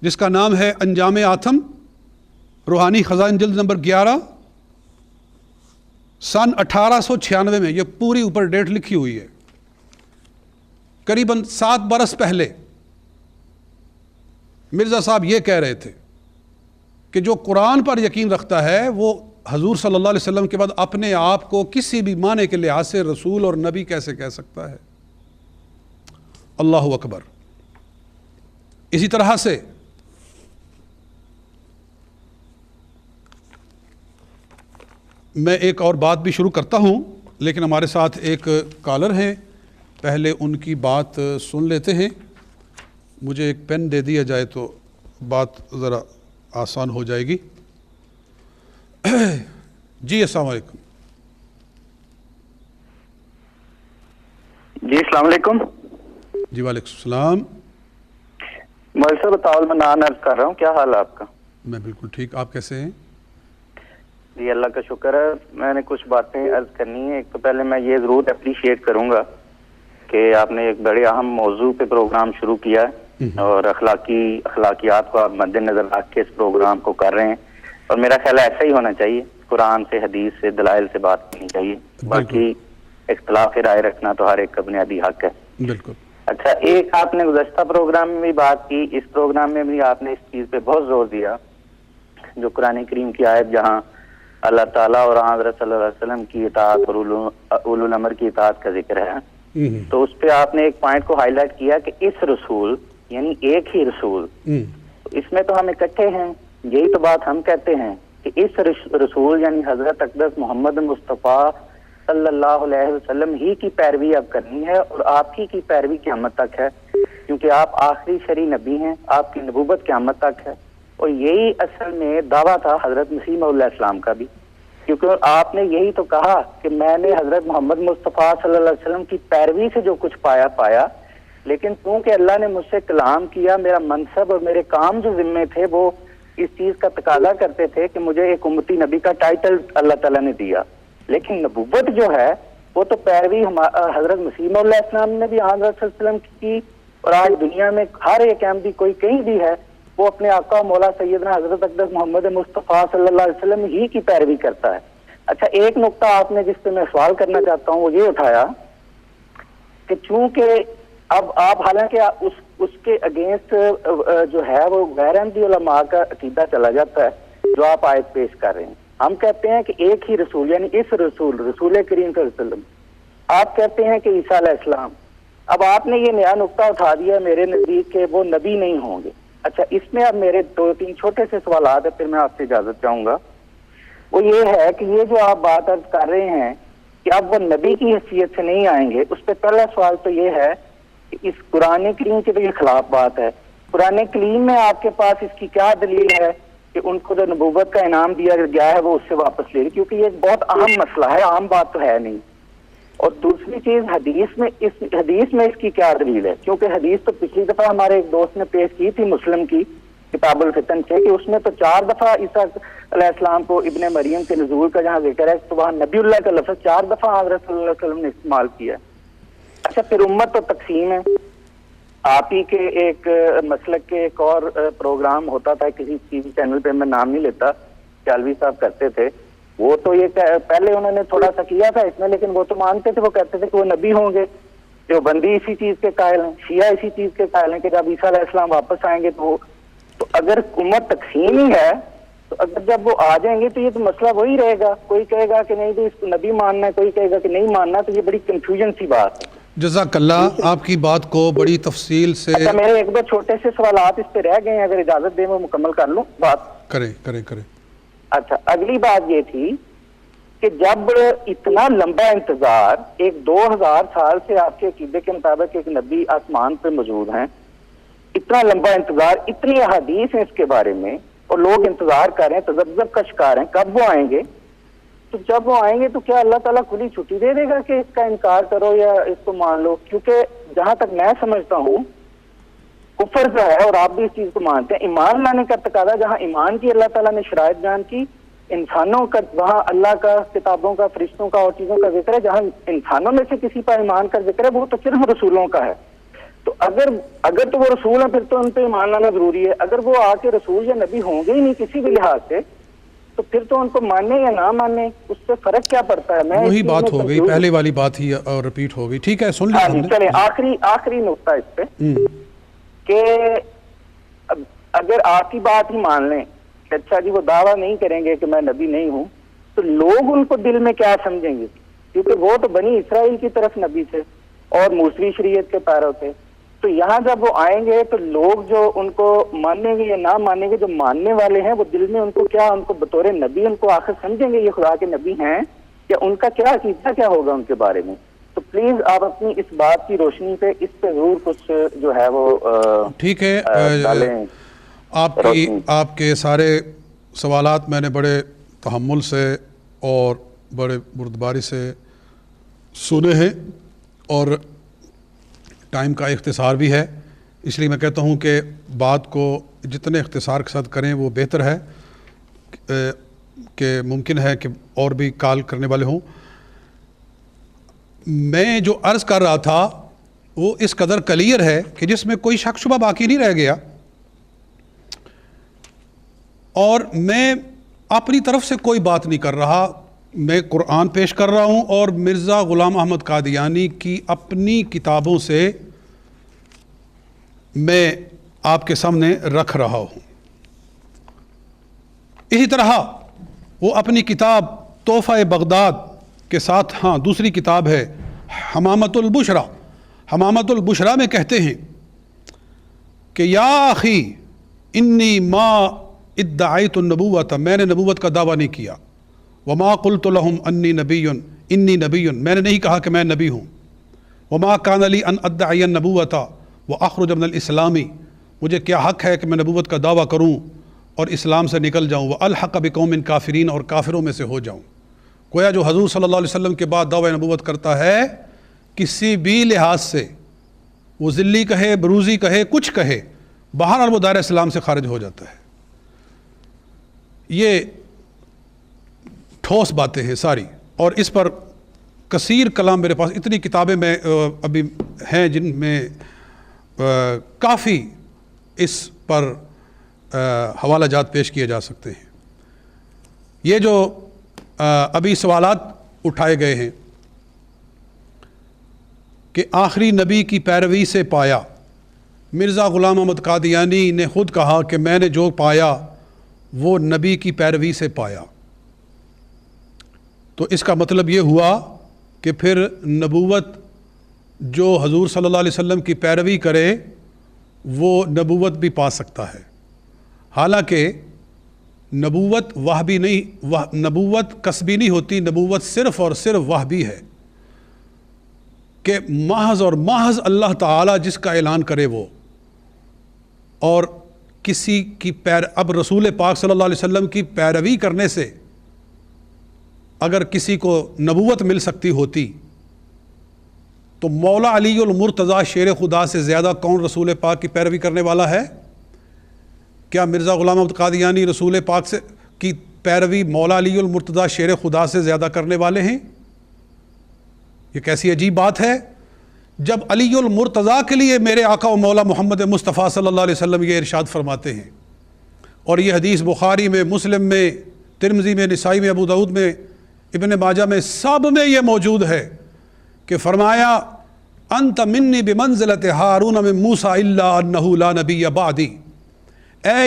جس کا نام ہے انجام آتم روحانی خزائن جلد نمبر 11، سن 1896 میں یہ پوری اوپر ڈیٹ لکھی ہوئی ہے، قریباً 7 برس پہلے مرزا صاحب یہ کہہ رہے تھے کہ جو قرآن پر یقین رکھتا ہے وہ حضور صلی اللہ علیہ وسلم کے بعد اپنے آپ کو کسی بھی معنی کے لحاظ سے رسول اور نبی کیسے کہہ سکتا ہے؟ اللہ اکبر۔ اسی طرح سے میں ایک اور بات بھی شروع کرتا ہوں، لیکن ہمارے ساتھ ایک کالر ہیں، پہلے ان کی بات سن لیتے ہیں۔ مجھے ایک پین دے دیا جائے تو بات ذرا آسان ہو جائے گی۔ جی السلام علیکم۔ جی السلام علیکم۔ جی وعلیکم السلام۔ مول صاحب بطول میں نان عرض کر رہا ہوں، کیا حال ہے آپ کا؟ میں بالکل ٹھیک، آپ کیسے ہیں؟ جی اللہ کا شکر ہے۔ میں نے کچھ باتیں عرض کرنی ہیں۔ ایک تو پہلے میں یہ ضرور اپریشیٹ کروں گا کہ آپ نے ایک بڑے اہم موضوع پہ پروگرام شروع کیا ہے اور اخلاقیات کو آپ مد نظر رکھ کے اس پروگرام کو کر رہے ہیں، اور میرا خیال ہے ایسا ہی ہونا چاہیے، قرآن سے حدیث سے دلائل سے بات کرنی چاہیے، باقی اختلاف رائے رکھنا تو ہر ایک کا بنیادی حق ہے۔ بالکل۔ اچھا، ایک آپ نے گزشتہ پروگرام میں بھی بات کی، اس پروگرام میں بھی آپ نے اس چیز پہ بہت زور دیا جو قرآن کریم کی آیت جہاں اللہ تعالیٰ اور حضرت صلی اللہ علیہ وسلم کی اطاعت اور اولو الامر کی اطاعت کا ذکر ہے، تو اس پہ آپ نے ایک پوائنٹ کو ہائی لائٹ کیا کہ اس رسول یعنی ایک ہی رسول، اس میں تو ہم اکٹھے ہیں، یہی تو بات ہم کہتے ہیں کہ اس رسول یعنی حضرت اقدس محمد مصطفیٰ صلی اللہ علیہ وسلم ہی کی پیروی اب کرنی ہے، اور آپ ہی کی پیروی قیامت تک ہے، کیونکہ آپ آخری شرعی نبی ہیں، آپ کی نبوت قیامت تک ہے۔ اور یہی اصل میں دعویٰ تھا حضرت مسیح علیہ السلام کا بھی، کیونکہ آپ نے یہی تو کہا کہ میں نے حضرت محمد مصطفیٰ صلی اللہ علیہ وسلم کی پیروی سے جو کچھ پایا، لیکن کیونکہ اللہ نے مجھ سے کلام کیا، میرا منصب اور میرے کام جو ذمے تھے وہ اس چیز کا تقاضا کرتے تھے کہ مجھے ایک امتی نبی کا ٹائٹل اللہ تعالیٰ نے دیا، لیکن نبوت جو ہے وہ تو پیروی حضرت مسیح علیہ السلام نے بھی حضرت صلی اللہ علیہ وسلم کی، اور آج دنیا میں ہر ایک احمدی کوئی کہیں بھی ہے وہ اپنے آقا مولا سیدنا حضرت اقدس محمد مصطفیٰ صلی اللہ علیہ وسلم ہی کی پیروی کرتا ہے۔ اچھا، ایک نقطہ آپ نے جس پہ میں سوال کرنا چاہتا ہوں وہ یہ اٹھایا کہ چونکہ اب آپ حالانکہ اس کے اگینسٹ جو ہے وہ غیر احمدی علماء کا عقیدہ چلا جاتا ہے جو آپ آیت پیش کر رہے ہیں، ہم کہتے ہیں کہ ایک ہی رسول یعنی اس رسول کریم صلی اللہ علیہ وسلم، آپ کہتے ہیں کہ عیسیٰ علیہ السلام، اب آپ نے یہ نیا نقطہ اٹھا دیا میرے نزدیک کہ وہ نبی نہیں ہوں گے۔ اچھا، اس میں اب میرے 2-3 چھوٹے سے سوالات ہیں، پھر میں آپ سے اجازت چاہوں گا۔ وہ یہ ہے کہ یہ جو آپ بات عرض کر رہے ہیں کہ اب وہ نبی کی حیثیت سے نہیں آئیں گے، اس پہ پہلا سوال تو یہ ہے کہ اس قرآن کریم کے تو یہ خلاف بات ہے۔ قرآن کریم میں آپ کے پاس اس کی کیا دلیل ہے کہ ان کو جو نبوت کا انعام دیا گیا ہے وہ اس سے واپس لے لیں؟ کیونکہ یہ ایک بہت اہم مسئلہ ہے، عام بات تو ہے نہیں۔ اور دوسری چیز، حدیث میں اس کی کیا دلیل ہے؟ کیونکہ حدیث تو پچھلی دفعہ ہمارے ایک دوست نے پیش کی تھی مسلم کی کتاب الفتن سے، کہ اس میں تو 4 دفعہ عیسیٰ علیہ السلام کو ابن مریم کے نزول کا جہاں ذکر ہے تو وہاں نبی اللہ کا لفظ 4 دفعہ حضرت صلی اللہ علیہ وسلم نے استعمال کیا ہے۔ اچھا، پھر امت تو تقسیم ہے، آپ ہی کے ایک مسلک کے ایک اور پروگرام ہوتا تھا کسی ٹی وی چینل پہ، میں نام نہیں لیتا، چالوی صاحب کرتے تھے، وہ تو یہ پہلے انہوں نے تھوڑا سا کیا تھا اس میں، لیکن وہ تو مانتے تھے، وہ کہتے تھے کہ وہ نبی ہوں گے، جو بندی اسی چیز کے قائل ہیں، شیعہ اسی چیز کے قائل ہیں کہ جب عیسیٰ علیہ السلام واپس آئیں گے تو اگر امت تقسیم ہی ہے تو اگر جب وہ آ جائیں گے تو یہ تو مسئلہ وہی رہے گا، کوئی کہے گا کہ نہیں تو اس کو نبی ماننا ہے، کوئی کہے گا کہ نہیں ماننا، تو یہ بڑی کنفیوژن سی بات ہے۔ جزاک اللہ، آپ کی بات کو بڑی تفصیل سے۔ اچھا، میرے 1-2 چھوٹے سے سوالات اس پہ رہ گئے ہیں، اگر اجازت دیں میں مکمل کر لوں بات۔ کریں۔ اچھا، اگلی بات یہ تھی کہ جب اتنا لمبا انتظار، ایک 2000 سال سے آپ کے عقیدے کے مطابق ایک نبی آسمان پہ موجود ہیں، اتنا لمبا انتظار، اتنی احادیث ہیں اس کے بارے میں، اور لوگ انتظار کر رہے ہیں، تذبذب کا شکار ہیں کب وہ آئیں گے، تو جب وہ آئیں گے تو کیا اللہ تعالیٰ کھلی چھٹی دے دے گا کہ اس کا انکار کرو یا اس کو مان لو؟ کیونکہ جہاں تک میں سمجھتا ہوں کفر جو ہے، اور آپ بھی اس چیز کو مانتے ہیں، ایمان لانے کا تقاضا جہاں ایمان کی اللہ تعالیٰ نے شرائط بیان کی، انسانوں کا وہاں اللہ کا، کتابوں کا، فرشتوں کا اور چیزوں کا ذکر ہے، جہاں انسانوں میں سے کسی پر ایمان کا ذکر ہے وہ تو صرف رسولوں کا ہے. تو اگر تو وہ رسول ہیں پھر تو ان پہ ایمان لانا ضروری ہے. اگر وہ آ کے رسول یا نبی ہوں گے ہی نہیں کسی بھی لحاظ سے تو پھر تو ان کو ماننے یا نہ ماننے اس سے فرق کیا پڑتا ہے؟ میں وہی بات ہو گئی، پہلے والی بات ہی اور رپیٹ ہو گئی. ٹھیک ہے، سن لیا ہم نے. چلیں آخری نقطہ اس پہ کہ اگر آپ کی بات ہی مان لیں کہ اچھا جی وہ دعویٰ نہیں کریں گے کہ میں نبی نہیں ہوں، تو لوگ ان کو دل میں کیا سمجھیں گے؟ کیونکہ وہ تو بنی اسرائیل کی طرف نبی تھے اور موسوی شریعت کے پیرو تھے. تو یہاں جب وہ آئیں گے تو لوگ جو ان کو مانیں گے یا نہ مانیں گے، جو ماننے والے ہیں وہ دل میں ان کو کیا، ان کو بطور نبی ان کو آخر سمجھیں گے یہ خدا کے نبی ہیں، یا ان کا کیا عقیدہ کیا ہوگا ان کے بارے میں؟ تو پلیز آپ اپنی اس بات کی روشنی پہ اس پہ ضرور کچھ جو ہے وہ ٹھیک ہے. ڈالیں. آپ کے سارے سوالات میں نے بڑے تحمل سے اور بڑے بردباری سے سنے ہیں، اور ٹائم کا اختصار بھی ہے، اس لیے میں کہتا ہوں کہ بات کو جتنے اختصار کے ساتھ کریں وہ بہتر ہے، کہ ممکن ہے کہ اور بھی کال کرنے والے ہوں. میں جو عرض کر رہا تھا وہ اس قدر کلیئر ہے کہ جس میں کوئی شک شبہ باقی نہیں رہ گیا، اور میں اپنی طرف سے کوئی بات نہیں کر رہا. میں قرآن پیش کر رہا ہوں اور مرزا غلام احمد قادیانی کی اپنی کتابوں سے میں آپ کے سامنے رکھ رہا ہوں. اسی طرح وہ اپنی کتاب تحفہ بغداد کے ساتھ، ہاں دوسری کتاب ہے حمامۃ البشرا، حمامۃ البشرا میں کہتے ہیں کہ یا اخی انی ما ادعیت النبوۃ، میں نے نبوت کا دعویٰ نہیں کیا، وما قلت لهم انی نبی، میں نے نہیں کہا کہ میں نبی ہوں، وما کان لی ان ادعی النبوۃ واخرج من الاسلام، مجھے کیا حق ہے کہ میں نبوت کا دعویٰ کروں اور اسلام سے نکل جاؤں، والحق بقوم کافرین، اور کافروں میں سے ہو جاؤں. گویا جو حضور صلی اللہ علیہ وسلم کے بعد دعویٰ نبوت کرتا ہے کسی بھی لحاظ سے، وہ ذلی کہے، بروزی کہے، کچھ کہے، بہرحال وہ دائرہ اسلام سے خارج ہو جاتا ہے. یہ ٹھوس باتیں ہیں ساری، اور اس پر کثیر کلام میرے پاس، اتنی کتابیں میں ابھی ہیں جن میں کافی اس پر حوالہ جات پیش کیے جا سکتے ہیں. یہ جو ابھی سوالات اٹھائے گئے ہیں کہ آخری نبی کی پیروی سے پایا، مرزا غلام احمد قادیانی نے خود کہا کہ میں نے جو پایا وہ نبی کی پیروی سے پایا. تو اس کا مطلب یہ ہوا کہ پھر نبوت جو حضور صلی اللہ علیہ وسلم کی پیروی کرے وہ نبوت بھی پا سکتا ہے. حالانکہ نبوت وحبی نہیں، نبوت کسبی نہیں ہوتی، نبوت صرف اور صرف وحبی ہے کہ محض اور محض اللہ تعالیٰ جس کا اعلان کرے وہ. اور کسی کی اب رسول پاک صلی اللہ علیہ وسلم کی پیروی کرنے سے اگر کسی کو نبوت مل سکتی ہوتی تو مولا علی المرتضیٰ شیر خدا سے زیادہ کون رسول پاک کی پیروی کرنے والا ہے؟ کیا مرزا غلام احمد قادیانی رسول پاک سے کی پیروی مولا علی المرتضیٰ شیر خدا سے زیادہ کرنے والے ہیں؟ یہ کیسی عجیب بات ہے جب علی المرتضیٰ کے لیے میرے آقا و مولا محمد مصطفیٰ صلی اللہ علیہ وسلم یہ ارشاد فرماتے ہیں، اور یہ حدیث بخاری میں، مسلم میں، ترمذی میں، نسائی میں، ابو داؤد میں، ابن ماجہ میں، سب میں یہ موجود ہے کہ فرمایا انت منی بمنزلت ہارون من موسیٰ الا انہ لا نبی بعدی، اے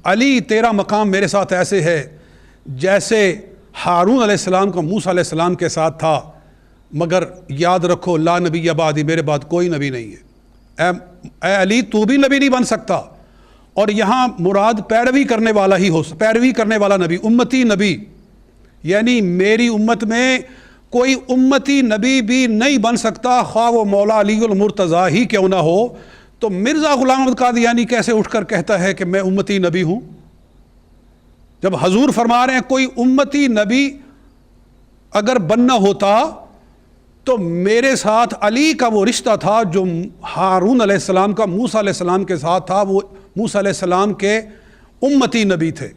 علی تیرا مقام میرے ساتھ ایسے ہے جیسے ہارون علیہ السلام کا موسیٰ علیہ السلام کے ساتھ تھا، مگر یاد رکھو لا نبی بعدی، میرے بعد کوئی نبی نہیں ہے. اے علی تو بھی نبی نہیں بن سکتا. اور یہاں مراد پیروی کرنے والا ہی ہو، پیروی کرنے والا نبی، امتی نبی، یعنی میری امت میں کوئی امتی نبی بھی نہیں بن سکتا خواہ وہ مولا علی المرتضیٰ ہی کیوں نہ ہو. تو مرزا غلام احمد قادیانی کیسے اٹھ کر کہتا ہے کہ میں امتی نبی ہوں، جب حضور فرما رہے ہیں کوئی امتی نبی اگر بننا ہوتا تو میرے ساتھ علی کا وہ رشتہ تھا جو ہارون علیہ السلام کا موسیٰ علیہ السلام کے ساتھ تھا. وہ موسیٰ علیہ السلام کے امتی نبی تھے,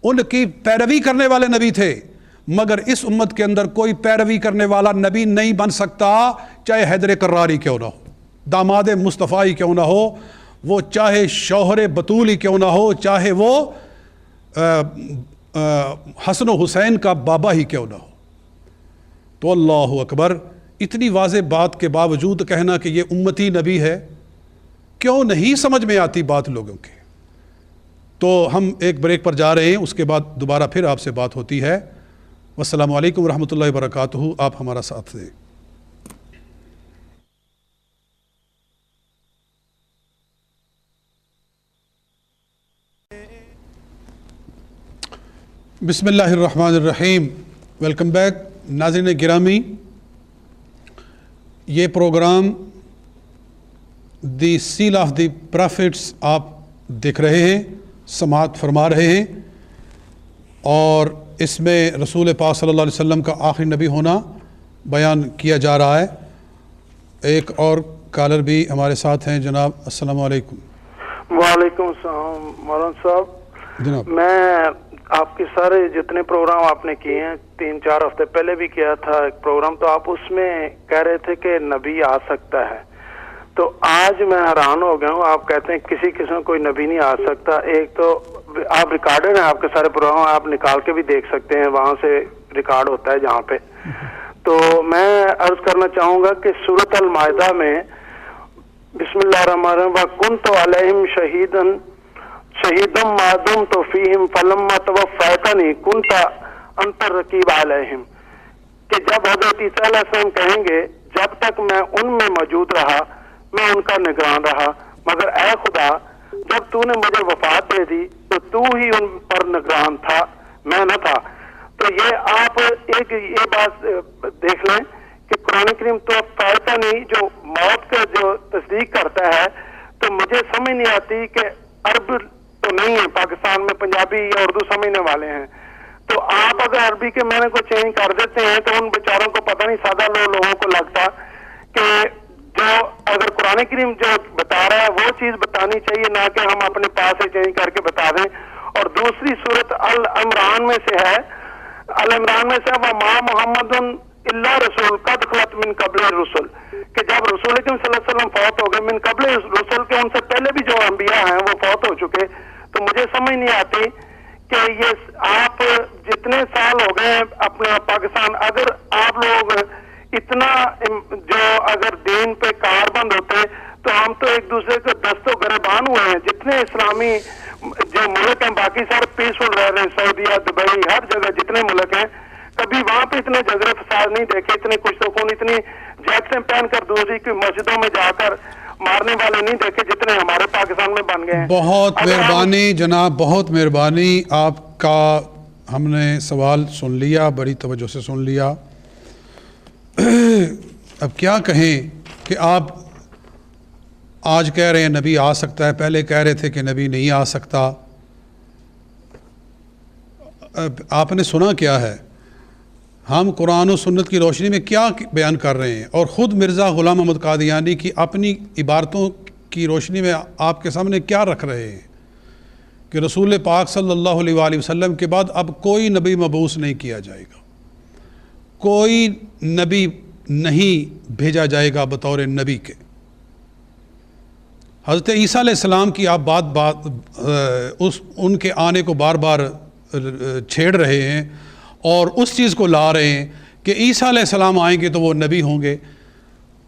ان کی پیروی کرنے والے نبی تھے, مگر اس امت کے اندر کوئی پیروی کرنے والا نبی نہیں بن سکتا, چاہے حیدر کراری کیوں نہ ہو, داماد مصطفیٰ ہی کیوں نہ ہو, وہ چاہے شوہر بطول ہی کیوں نہ ہو, چاہے وہ حسن و حسین کا بابا ہی کیوں نہ ہو. تو اللہ اکبر, اتنی واضح بات کے باوجود کہنا کہ یہ امتی نبی ہے, کیوں نہیں سمجھ میں آتی بات لوگوں کی. تو ہم ایک بریک پر جا رہے ہیں, اس کے بعد دوبارہ پھر آپ سے بات ہوتی ہے. والسلام علیکم ورحمۃ اللہ وبرکاتہ. آپ ہمارا ساتھ دیں. بسم اللہ الرحمن الرحیم. ویلکم بیک ناظرین گرامی. یہ program the sale of the profits آپ دیکھ رہے ہیں, سماعت فرما رہے ہیں, اور اس میں رسول پاک صلی اللہ علیہ وسلم کا آخری نبی ہونا بیان کیا جا رہا ہے. ایک اور کالر بھی ہمارے ساتھ ہیں. جناب السلام علیکم. وعلیکم السلام مولانا صاحب. جناب میں آپ کے سارے جتنے پروگرام آپ نے کیے ہیں, 3-4 ہفتے پہلے بھی کیا تھا ایک پروگرام, تو آپ اس میں کہہ رہے تھے کہ نبی آ سکتا ہے. تو آج میں حیران ہو گیا ہوں, آپ کہتے ہیں کسی قسم کوئی نبی نہیں آ سکتا. ایک تو آپ ریکارڈڈ ہیں, آپ کے سارے پروگرام آپ نکال کے بھی دیکھ سکتے ہیں, وہاں سے ریکارڈ ہوتا ہے جہاں پہ. تو میں عرض کرنا چاہوں گا کہ سورۃ المائدہ میں بسم اللہ الرحمن الرحیم وَكُنْتُ عَلَيْهِمْ شہیدم معدوم تو فیہم فلما توفیتنی کنت انت الرقیب علیہم, کہ جب حضرت عیسیٰ علیہ السلام کہیں گے جب تک میں ان میں موجود رہا میں ان کا نگران رہا, مگر اے خدا جب تو نے مجھے وفات دے دی تو تو ہی ان پر نگران تھا, میں نہ تھا. تو یہ آپ ایک یہ بات دیکھ لیں کہ قرآن کریم تو توفیتنی جو موت کا جو تصدیق کرتا ہے, تو مجھے سمجھ نہیں آتی کہ عرب تو نہیں ہے, پاکستان میں پنجابی یا اردو سمجھنے والے ہیں, تو آپ اگر عربی کے معنی کو چینج کر دیتے ہیں تو ان بیچاروں کو پتہ نہیں, سادہ لوگوں کو لگتا کہ جو اگر قرآن کریم جو بتا رہا ہے وہ چیز بتانی چاہیے, نہ کہ ہم اپنے پاس سے چینج کر کے بتا دیں. اور دوسری صورت العمران میں سے ہے, العمران میں سے وَمَا مُحَمَّدٌ إِلَّا رَسُولٌ قَدْ خَلَتْ مِن قَبْلِهِ الرُّسُلُ, کہ جب رسول اکرم صلی اللہ علیہ وسلم فوت ہو گئے, من قبل رسول کے ان سے پہلے بھی جو انبیاء ہیں وہ فوت ہو چکے. تو مجھے سمجھ نہیں آتی کہ یہ آپ جتنے سال ہو گئے اپنا پاکستان, اگر آپ لوگ اتنا جو اگر دین پہ کاربند ہوتے تو ہم تو ایک دوسرے کے دست و گریبان ہوئے ہیں. جتنے اسلامی جو ملک ہیں باقی سارے پیسفل رہ رہے ہیں, سعودیہ, دبئی, ہر جگہ جتنے ملک ہیں, کبھی وہاں پہ اتنے جھگڑے فساد نہیں دیکھے, اتنے کچھ سکون, اتنی جیکٹیں پہن کر دوسری کی مسجدوں میں جا کر مارنے والے نہیں دیکھے جتنے ہمارے پاکستان میں بن گئے ہیں. بہت مہربانی جناب, بہت مہربانی. آپ کا ہم نے سوال سن لیا, بڑی توجہ سے سن لیا. اب کیا کہیں کہ آپ آج کہہ رہے ہیں نبی آ سکتا ہے, پہلے کہہ رہے تھے کہ نبی نہیں آ سکتا. آپ نے سنا کیا ہے؟ ہم قرآن و سنت کی روشنی میں کیا بیان کر رہے ہیں, اور خود مرزا غلام احمد قادیانی کی اپنی عبارتوں کی روشنی میں آپ کے سامنے کیا رکھ رہے ہیں کہ رسول پاک صلی اللہ علیہ وآلہ وسلم کے بعد اب کوئی نبی مبعوث نہیں کیا جائے گا, کوئی نبی نہیں بھیجا جائے گا بطور نبی کے. حضرت عیسیٰ علیہ السلام کی آپ بات ان کے آنے کو بار بار چھیڑ رہے ہیں اور اس چیز کو لا رہے ہیں کہ عیسیٰ علیہ السلام آئیں گے تو وہ نبی ہوں گے.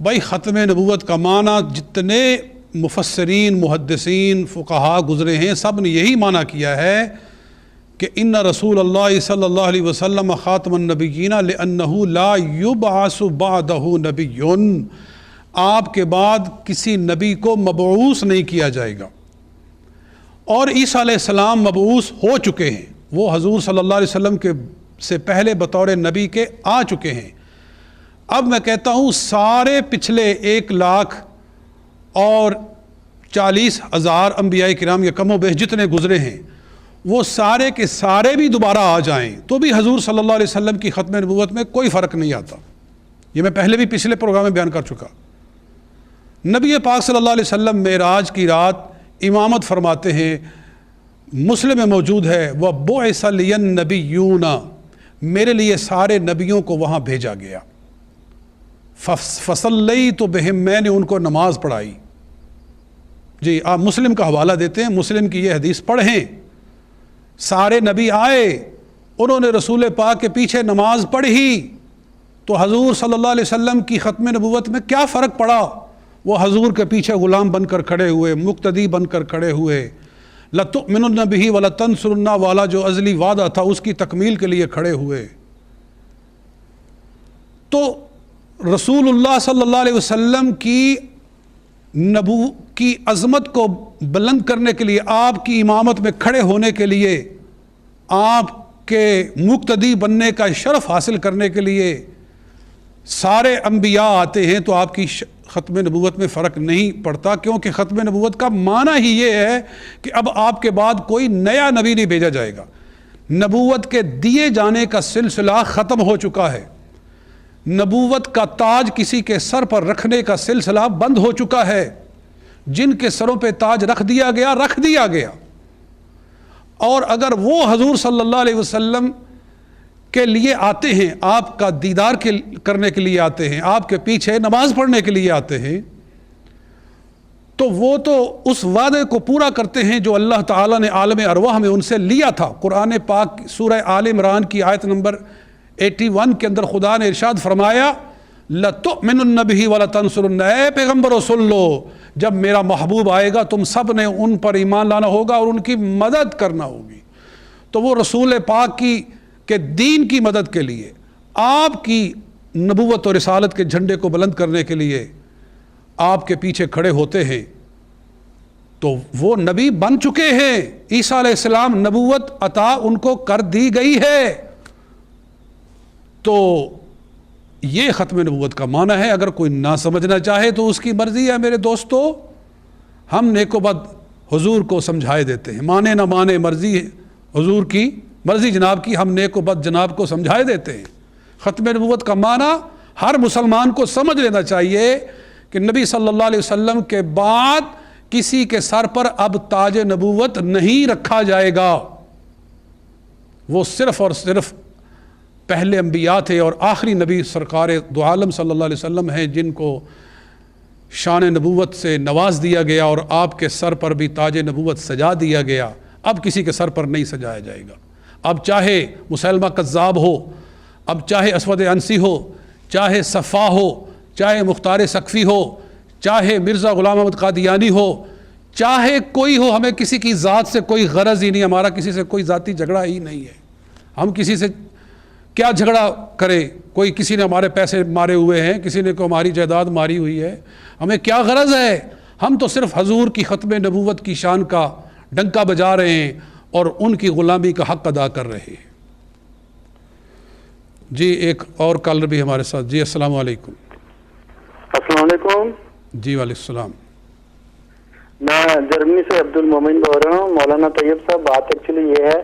بھائی ختم نبوت کا معنی جتنے مفسرین, محدثین, فقہا گزرے ہیں سب نے یہی معنی کیا ہے کہ ان رسول اللہ صلی اللہ علیہ وسلم خاتم النبیین لأنہ لا یبعث بعدہ نبی, آپ کے بعد کسی نبی کو مبعوث نہیں کیا جائے گا. اور عیسیٰ علیہ السلام مبعوث ہو چکے ہیں, وہ حضور صلی اللہ علیہ وسلم کے سے پہلے بطور نبی کے آ چکے ہیں. اب میں کہتا ہوں سارے پچھلے 1,40,000 انبیاء کرام یا کم و بیش جتنے گزرے ہیں وہ سارے کے سارے بھی دوبارہ آ جائیں تو بھی حضور صلی اللہ علیہ وسلم کی ختم نبوت میں کوئی فرق نہیں آتا. یہ میں پہلے بھی پچھلے پروگرام میں بیان کر چکا. نبی پاک صلی اللہ علیہ وسلم معراج کی رات امامت فرماتے ہیں، مسلم میں موجود ہے، وَبُعِثَ لِيَ النَّبِيُّونَ، میرے لیے سارے نبیوں کو وہاں بھیجا گیا. فَصَلَّيْتُ بِهِمْ، میں نے ان کو نماز پڑھائی. جی آپ مسلم کا حوالہ دیتے ہیں، مسلم کی یہ حدیث پڑھیں. سارے نبی آئے، انہوں نے رسول پاک کے پیچھے نماز پڑھی، تو حضور صلی اللہ علیہ وسلم کی ختم نبوت میں کیا فرق پڑا؟ وہ حضور کے پیچھے غلام بن کر کھڑے ہوئے، مقتدی بن کر کھڑے ہوئے. لَتُؤْمِنُنَّ بِهِ وَلَتَنْصُرُنَّ والا جو ازلی وعدہ تھا اس کی تکمیل کے لیے کھڑے ہوئے. تو رسول اللہ صلی اللہ علیہ وسلم کی عظمت کو بلند کرنے کے لیے، آپ کی امامت میں کھڑے ہونے کے لیے، آپ کے مقتدی بننے کا شرف حاصل کرنے کے لیے سارے انبیاء آتے ہیں، تو آپ کی ختم نبوت میں فرق نہیں پڑتا، کیونکہ ختم نبوت کا معنی ہی یہ ہے کہ اب آپ کے بعد کوئی نیا نبی نہیں بھیجا جائے گا. نبوت کے دیے جانے کا سلسلہ ختم ہو چکا ہے. نبوت کا تاج کسی کے سر پر رکھنے کا سلسلہ بند ہو چکا ہے. جن کے سروں پہ تاج رکھ دیا گیا. اور اگر وہ حضور صلی اللہ علیہ وسلم کے لیے آتے ہیں، آپ کا دیدار کرنے کے لیے آتے ہیں، آپ کے پیچھے نماز پڑھنے کے لیے آتے ہیں، تو وہ تو اس وعدے کو پورا کرتے ہیں جو اللہ تعالیٰ نے عالم ارواح میں ان سے لیا تھا. قرآن پاک سورہ آل عمران کی آیت نمبر 81 کے اندر خدا نے ارشاد فرمایا، لَتُؤْمِنُنَّ بِهِ وَلَتَنْصُرُنَّ، اے پیغمبرو سن لو، جب میرا محبوب آئے گا تم سب نے ان پر ایمان لانا ہوگا اور ان کی مدد کرنا ہوگی. تو وہ رسول پاک کے دین کی مدد کے لیے، آپ کی نبوت اور رسالت کے جھنڈے کو بلند کرنے کے لیے آپ کے پیچھے کھڑے ہوتے ہیں. تو وہ نبی بن چکے ہیں. عیسیٰ علیہ السلام نبوت عطا ان کو کر دی گئی ہے. تو یہ ختم نبوت کا معنی ہے. اگر کوئی نہ سمجھنا چاہے تو اس کی مرضی ہے. میرے دوستو، ہم نیک و بد حضور کو سمجھائے دیتے ہیں، مانے نہ مانے مرضی حضور کی، مرضی جناب کی، ہم نیک و بد جناب کو سمجھائے دیتے ہیں. ختم نبوت کا معنی ہر مسلمان کو سمجھ لینا چاہیے کہ نبی صلی اللہ علیہ وسلم کے بعد کسی کے سر پر اب تاج نبوت نہیں رکھا جائے گا. وہ صرف اور صرف پہلے انبیاء تھے اور آخری نبی سرکار دو عالم صلی اللہ علیہ وسلم ہیں، جن کو شان نبوت سے نواز دیا گیا اور آپ کے سر پر بھی تاج نبوت سجا دیا گیا. اب کسی کے سر پر نہیں سجایا جائے گا. اب چاہے مسلمہ کذاب ہو، اب چاہے اسود انسی ہو، چاہے صفا ہو، چاہے مختار سقفی ہو، چاہے مرزا غلام احمد قادیانی ہو، چاہے کوئی ہو، ہمیں کسی کی ذات سے کوئی غرض ہی نہیں. ہمارا کسی سے کوئی ذاتی جھگڑا ہی نہیں ہے. ہم کسی سے کیا جھگڑا کرے؟ کوئی کسی نے ہمارے پیسے مارے ہوئے ہیں، کسی نے کوئی ہماری جائیداد ماری ہوئی ہے، ہمیں کیا غرض ہے؟ ہم تو صرف حضور کی ختم نبوت کی شان کا ڈنکا بجا رہے ہیں اور ان کی غلامی کا حق ادا کر رہے ہیں. جی ایک اور کالر بھی ہمارے ساتھ. جی السلام علیکم. السلام علیکم. جی وعلیکم السلام. میں جرمنی سے عبد المومن بول رہا ہوں. مولانا طیب صاحب، بات ایکچولی یہ ہے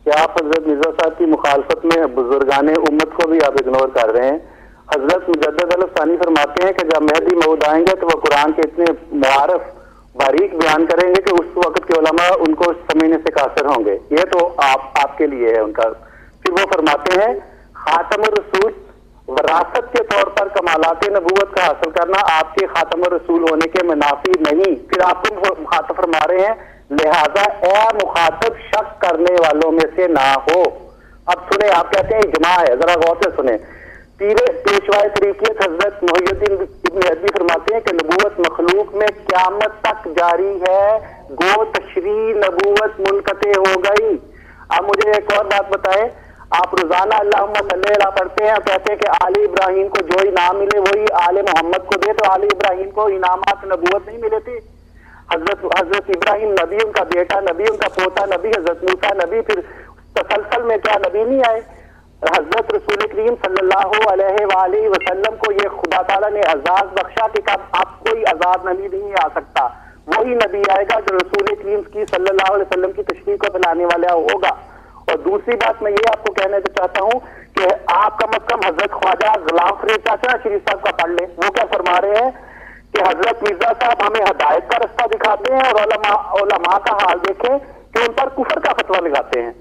کہ آپ حضرت مرزا صاحب کی مخالفت میں بزرگان امت کو بھی آپ اگنور کر رہے ہیں. حضرت مجدد الثانی فرماتے ہیں کہ جب مہدی موعود آئیں گے تو وہ قرآن کے اتنے معارف باریک بیان کریں گے کہ اس وقت کے علماء ان کو سمجھنے سے قاصر ہوں گے. یہ تو آپ کے لیے ہے ان کا. پھر وہ فرماتے ہیں خاتم الرسول وراثت کے طور پر کمالات نبوت کا حاصل کرنا آپ کے خاتم الرسول ہونے کے منافی نہیں. پھر آپ کو مخاطب فرما رہے ہیں لہذا اے مخاطب شک کرنے والوں میں سے نہ ہو. اب سنیں، آپ کہتے ہیں اجماع ہے، ذرا غور سے سنیں. پیشوائے طریقیت حضرت محی الدین ابن عربی فرماتے ہیں کہ نبوت مخلوق میں قیامت تک جاری ہے، گو تشریح نبوت منقطع ہو گئی. اب مجھے ایک اور بات بتائیں، آپ روزانہ اللہم صلی اللہ پڑھتے ہیں، کہتے ہیں کہ آل ابراہیم کو جو انعام ملے وہی آل محمد کو دے، تو آل ابراہیم کو انعامات نبوت نہیں ملے تھے؟ حضرت ابراہیم نبی، ان کا بیٹا نبی، ان کا پوتا نبی، حضرت موسیٰ نبی، پھر تسلسل میں کیا نبی نہیں آئے؟ حضرت رسول کریم صلی اللہ علیہ وآلہ وسلم کو یہ خدا تعالیٰ نے اعزاز بخشا کہ اب کوئی آزاد نبی نہیں آ سکتا. وہی نبی آئے گا جو رسول کریم کی صلی اللہ علیہ وسلم کی تشریح کو پھیلانے والا ہوگا. اور دوسری بات میں یہ آپ کو کہنا چاہتا ہوں کہ آپ کم از کم حضرت خواجہ غلام فرید چاچا شریف صاحب کا پڑھ لیں. وہ کیا فرما رہے ہیں کہ حضرت مرزا صاحب ہمیں ہدایت کا رستہ دکھاتے ہیں اور علماء کا حال دیکھیں کہ ان پر کفر کا فتویٰ لگاتے ہیں.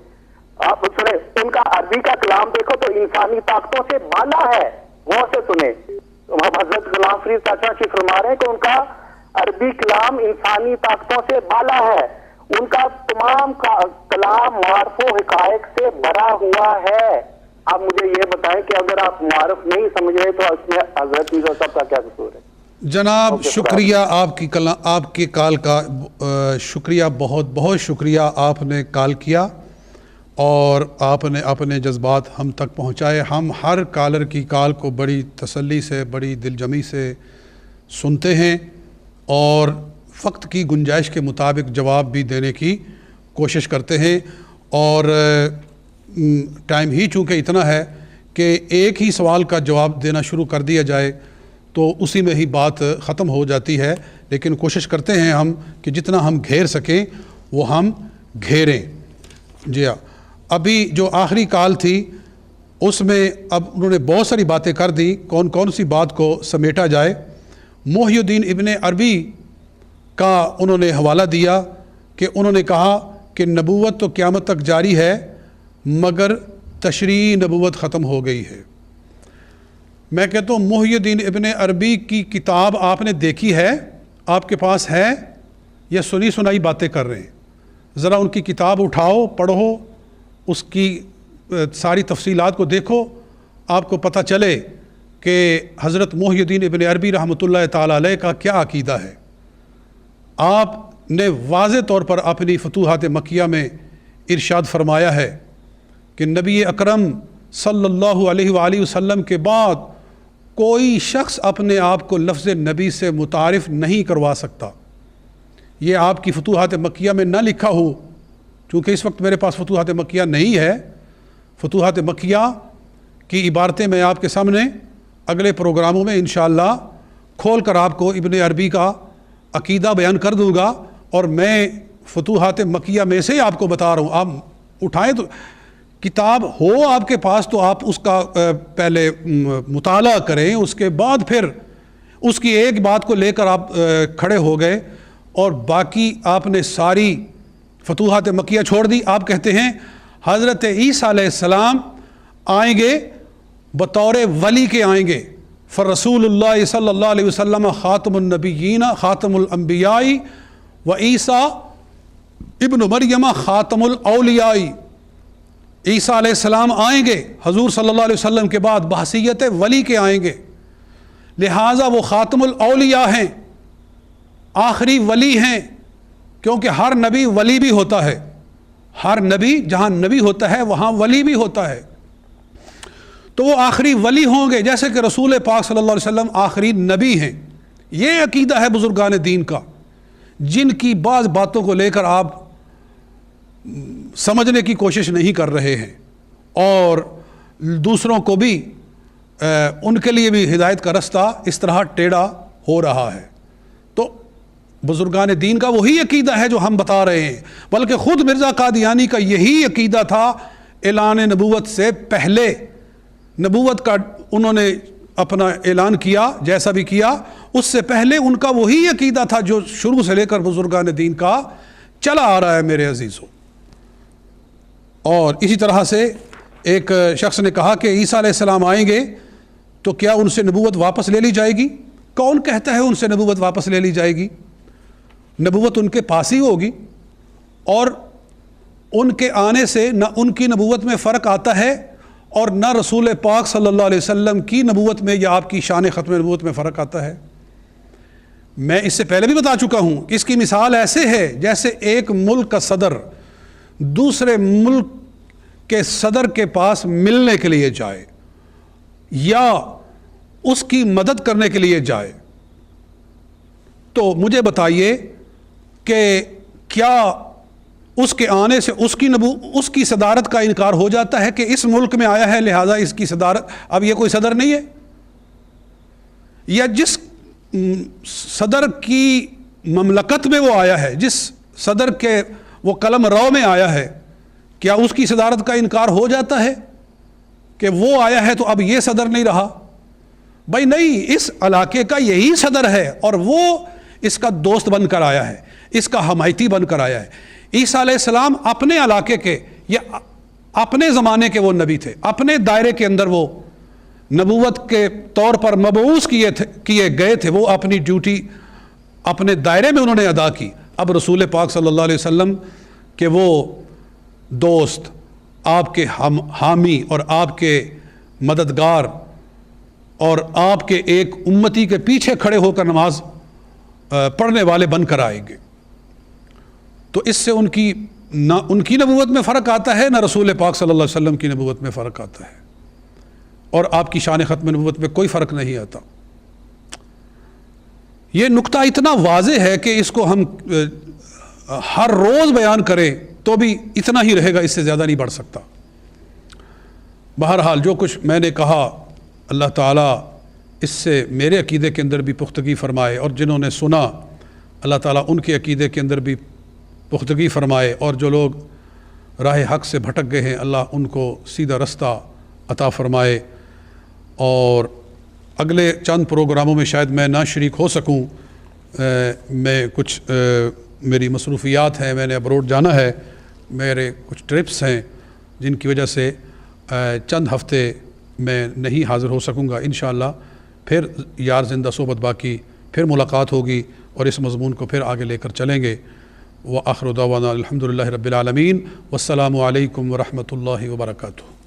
آپ سنیں, ان کا عربی کا کلام دیکھو تو انسانی طاقتوں سے بالا ہے. غور سے سنیں, حضرت غلام فرید چاچا شریف فرما رہے ہیں کہ ان کا عربی کلام انسانی طاقتوں سے بالا ہے. ان کا تمام کلام معارف و حقائق سے بھرا ہوا ہے. آپ مجھے یہ بتائیں کہ اگر آپ معارف نہیں سمجھے تو اس میں حضرت مرزا صاحب کا کیا قصور ہے؟ جناب شکریہ آپ کی کال کا شکریہ, بہت بہت شکریہ. آپ نے کال کیا اور آپ نے اپنے جذبات ہم تک پہنچائے. ہم ہر کالر کی کال کو بڑی تسلی سے, بڑی دل جمی سے سنتے ہیں اور وقت کی گنجائش کے مطابق جواب بھی دینے کی کوشش کرتے ہیں. اور ٹائم ہی چونکہ اتنا ہے کہ ایک ہی سوال کا جواب دینا شروع کر دیا جائے تو اسی میں ہی بات ختم ہو جاتی ہے. لیکن کوشش کرتے ہیں ہم کہ جتنا ہم گھیر سکیں وہ ہم گھیریں. جی ہاں, ابھی جو آخری کال تھی اس میں اب انہوں نے بہت ساری باتیں کر دی. کون کون سی بات کو سمیٹا جائے. محی الدین ابن عربی کا انہوں نے حوالہ دیا کہ انہوں نے کہا کہ نبوت تو قیامت تک جاری ہے مگر تشریع نبوت ختم ہو گئی ہے. میں کہتا ہوں محی الدین ابن عربی کی کتاب آپ نے دیکھی ہے, آپ کے پاس ہے, یا سنی سنائی باتیں کر رہے ہیں؟ ذرا ان کی کتاب اٹھاؤ, پڑھو, اس کی ساری تفصیلات کو دیکھو, آپ کو پتہ چلے کہ حضرت محی الدین ابن عربی رحمۃ اللہ تعالیٰ علیہ کا کیا عقیدہ ہے. آپ نے واضح طور پر اپنی فتوحات مکیہ میں ارشاد فرمایا ہے کہ نبی اکرم صلی اللہ علیہ وآلہ وسلم کے بعد کوئی شخص اپنے آپ کو لفظ نبی سے متعارف نہیں کروا سکتا. یہ آپ کی فتوحات مکیہ میں نہ لکھا ہو, چونکہ اس وقت میرے پاس فتوحات مکیہ نہیں ہے. فتوحات مکیہ کی عبارتیں میں آپ کے سامنے اگلے پروگراموں میں انشاءاللہ کھول کر آپ کو ابن عربی کا عقیدہ بیان کر دوں گا. اور میں فتوحات مکیہ میں سے آپ کو بتا رہا ہوں, آپ اٹھائیں تو کتاب ہو آپ کے پاس تو آپ اس کا پہلے مطالعہ کریں, اس کے بعد پھر اس کی ایک بات کو لے کر آپ کھڑے ہو گئے اور باقی آپ نے ساری فتوحات مکیہ چھوڑ دی. آپ کہتے ہیں حضرت عیسیٰ علیہ السلام آئیں گے بطور ولی کے آئیں گے. فرسول اللہ صلی اللہ علیہ وسلم خاتم النبیین خاتم الانبیاء و عیسیٰ ابن مریم خاتم الاولیاء. عیسیٰ علیہ السلام آئیں گے حضور صلی اللہ علیہ وسلم کے بعد بحیثیت ولی کے آئیں گے, لہٰذا وہ خاتم الاولیاء ہیں, آخری ولی ہیں, کیونکہ ہر نبی ولی بھی ہوتا ہے. ہر نبی جہاں نبی ہوتا ہے وہاں ولی بھی ہوتا ہے. تو وہ آخری ولی ہوں گے جیسے کہ رسول پاک صلی اللہ علیہ وسلم آخری نبی ہیں. یہ عقیدہ ہے بزرگان دین کا, جن کی بعض باتوں کو لے کر آپ سمجھنے کی کوشش نہیں کر رہے ہیں اور دوسروں کو بھی ان کے لیے بھی ہدایت کا رستہ اس طرح ٹیڑھا ہو رہا ہے. تو بزرگان دین کا وہی عقیدہ ہے جو ہم بتا رہے ہیں, بلکہ خود مرزا قادیانی کا یہی عقیدہ تھا اعلان نبوت سے پہلے. نبوت کا انہوں نے اپنا اعلان کیا جیسا بھی کیا, اس سے پہلے ان کا وہی عقیدہ تھا جو شروع سے لے کر بزرگان دین کا چلا آ رہا ہے میرے عزیزوں. اور اسی طرح سے ایک شخص نے کہا کہ عیسیٰ علیہ السلام آئیں گے تو کیا ان سے نبوت واپس لے لی جائے گی؟ کون کہتا ہے ان سے نبوت واپس لے لی جائے گی؟ نبوت ان کے پاس ہی ہوگی, اور ان کے آنے سے نہ ان کی نبوت میں فرق آتا ہے اور نہ رسول پاک صلی اللہ علیہ وسلم کی نبوت میں یا آپ کی شان ختم نبوت میں فرق آتا ہے. میں اس سے پہلے بھی بتا چکا ہوں کہ اس کی مثال ایسے ہے جیسے ایک ملک کا صدر دوسرے ملک کے صدر کے پاس ملنے کے لیے جائے یا اس کی مدد کرنے کے لیے جائے. تو مجھے بتائیے کہ کیا اس کے آنے سے اس کی صدارت کا انکار ہو جاتا ہے کہ اس ملک میں آیا ہے لہذا اس کی صدارت, اب یہ کوئی صدر نہیں ہے؟ یا جس صدر کی مملکت میں وہ آیا ہے, جس صدر کے وہ قلم رو میں آیا ہے, کیا اس کی صدارت کا انکار ہو جاتا ہے کہ وہ آیا ہے تو اب یہ صدر نہیں رہا؟ بھائی نہیں، اس علاقے کا یہی صدر ہے اور وہ اس کا دوست بن کر آیا ہے، اس کا حمایتی بن کر آیا ہے۔ عیسیٰ علیہ السلام اپنے علاقے کے یا اپنے زمانے کے وہ نبی تھے، اپنے دائرے کے اندر وہ نبوت کے طور پر مبعوث کیے گئے تھے، وہ اپنی ڈیوٹی اپنے دائرے میں انہوں نے ادا کی۔ اب رسول پاک صلی اللہ علیہ وسلم کہ وہ دوست، آپ کے حامی اور آپ کے مددگار اور آپ کے ایک امتی کے پیچھے کھڑے ہو کر نماز پڑھنے والے بن کر آئیں گے، تو اس سے نہ ان کی نبوت میں فرق آتا ہے، نہ رسول پاک صلی اللہ علیہ وسلم کی نبوت میں فرق آتا ہے، اور آپ کی شان ختم نبوت میں کوئی فرق نہیں آتا۔ یہ نقطہ اتنا واضح ہے کہ اس کو ہم ہر روز بیان کریں تو بھی اتنا ہی رہے گا، اس سے زیادہ نہیں بڑھ سکتا۔ بہرحال جو کچھ میں نے کہا، اللہ تعالیٰ اس سے میرے عقیدے کے اندر بھی پختگی فرمائے، اور جنہوں نے سنا اللہ تعالیٰ ان کے عقیدے کے اندر بھی پختگی فرمائے، اور جو لوگ راہ حق سے بھٹک گئے ہیں اللہ ان کو سیدھا رستہ عطا فرمائے۔ اور اگلے چند پروگراموں میں شاید میں نہ شریک ہو سکوں، میں کچھ میری مصروفیات ہیں، میں نے ابروڈ جانا ہے، میرے کچھ ٹرپس ہیں جن کی وجہ سے چند ہفتے میں نہیں حاضر ہو سکوں گا۔ انشاءاللہ پھر یار زندہ صحبت باقی، پھر ملاقات ہوگی اور اس مضمون کو پھر آگے لے کر چلیں گے۔ وآخر دعوانا الحمدللہ رب العالمین، والسلام علیکم ورحمۃ اللہ وبرکاتہ۔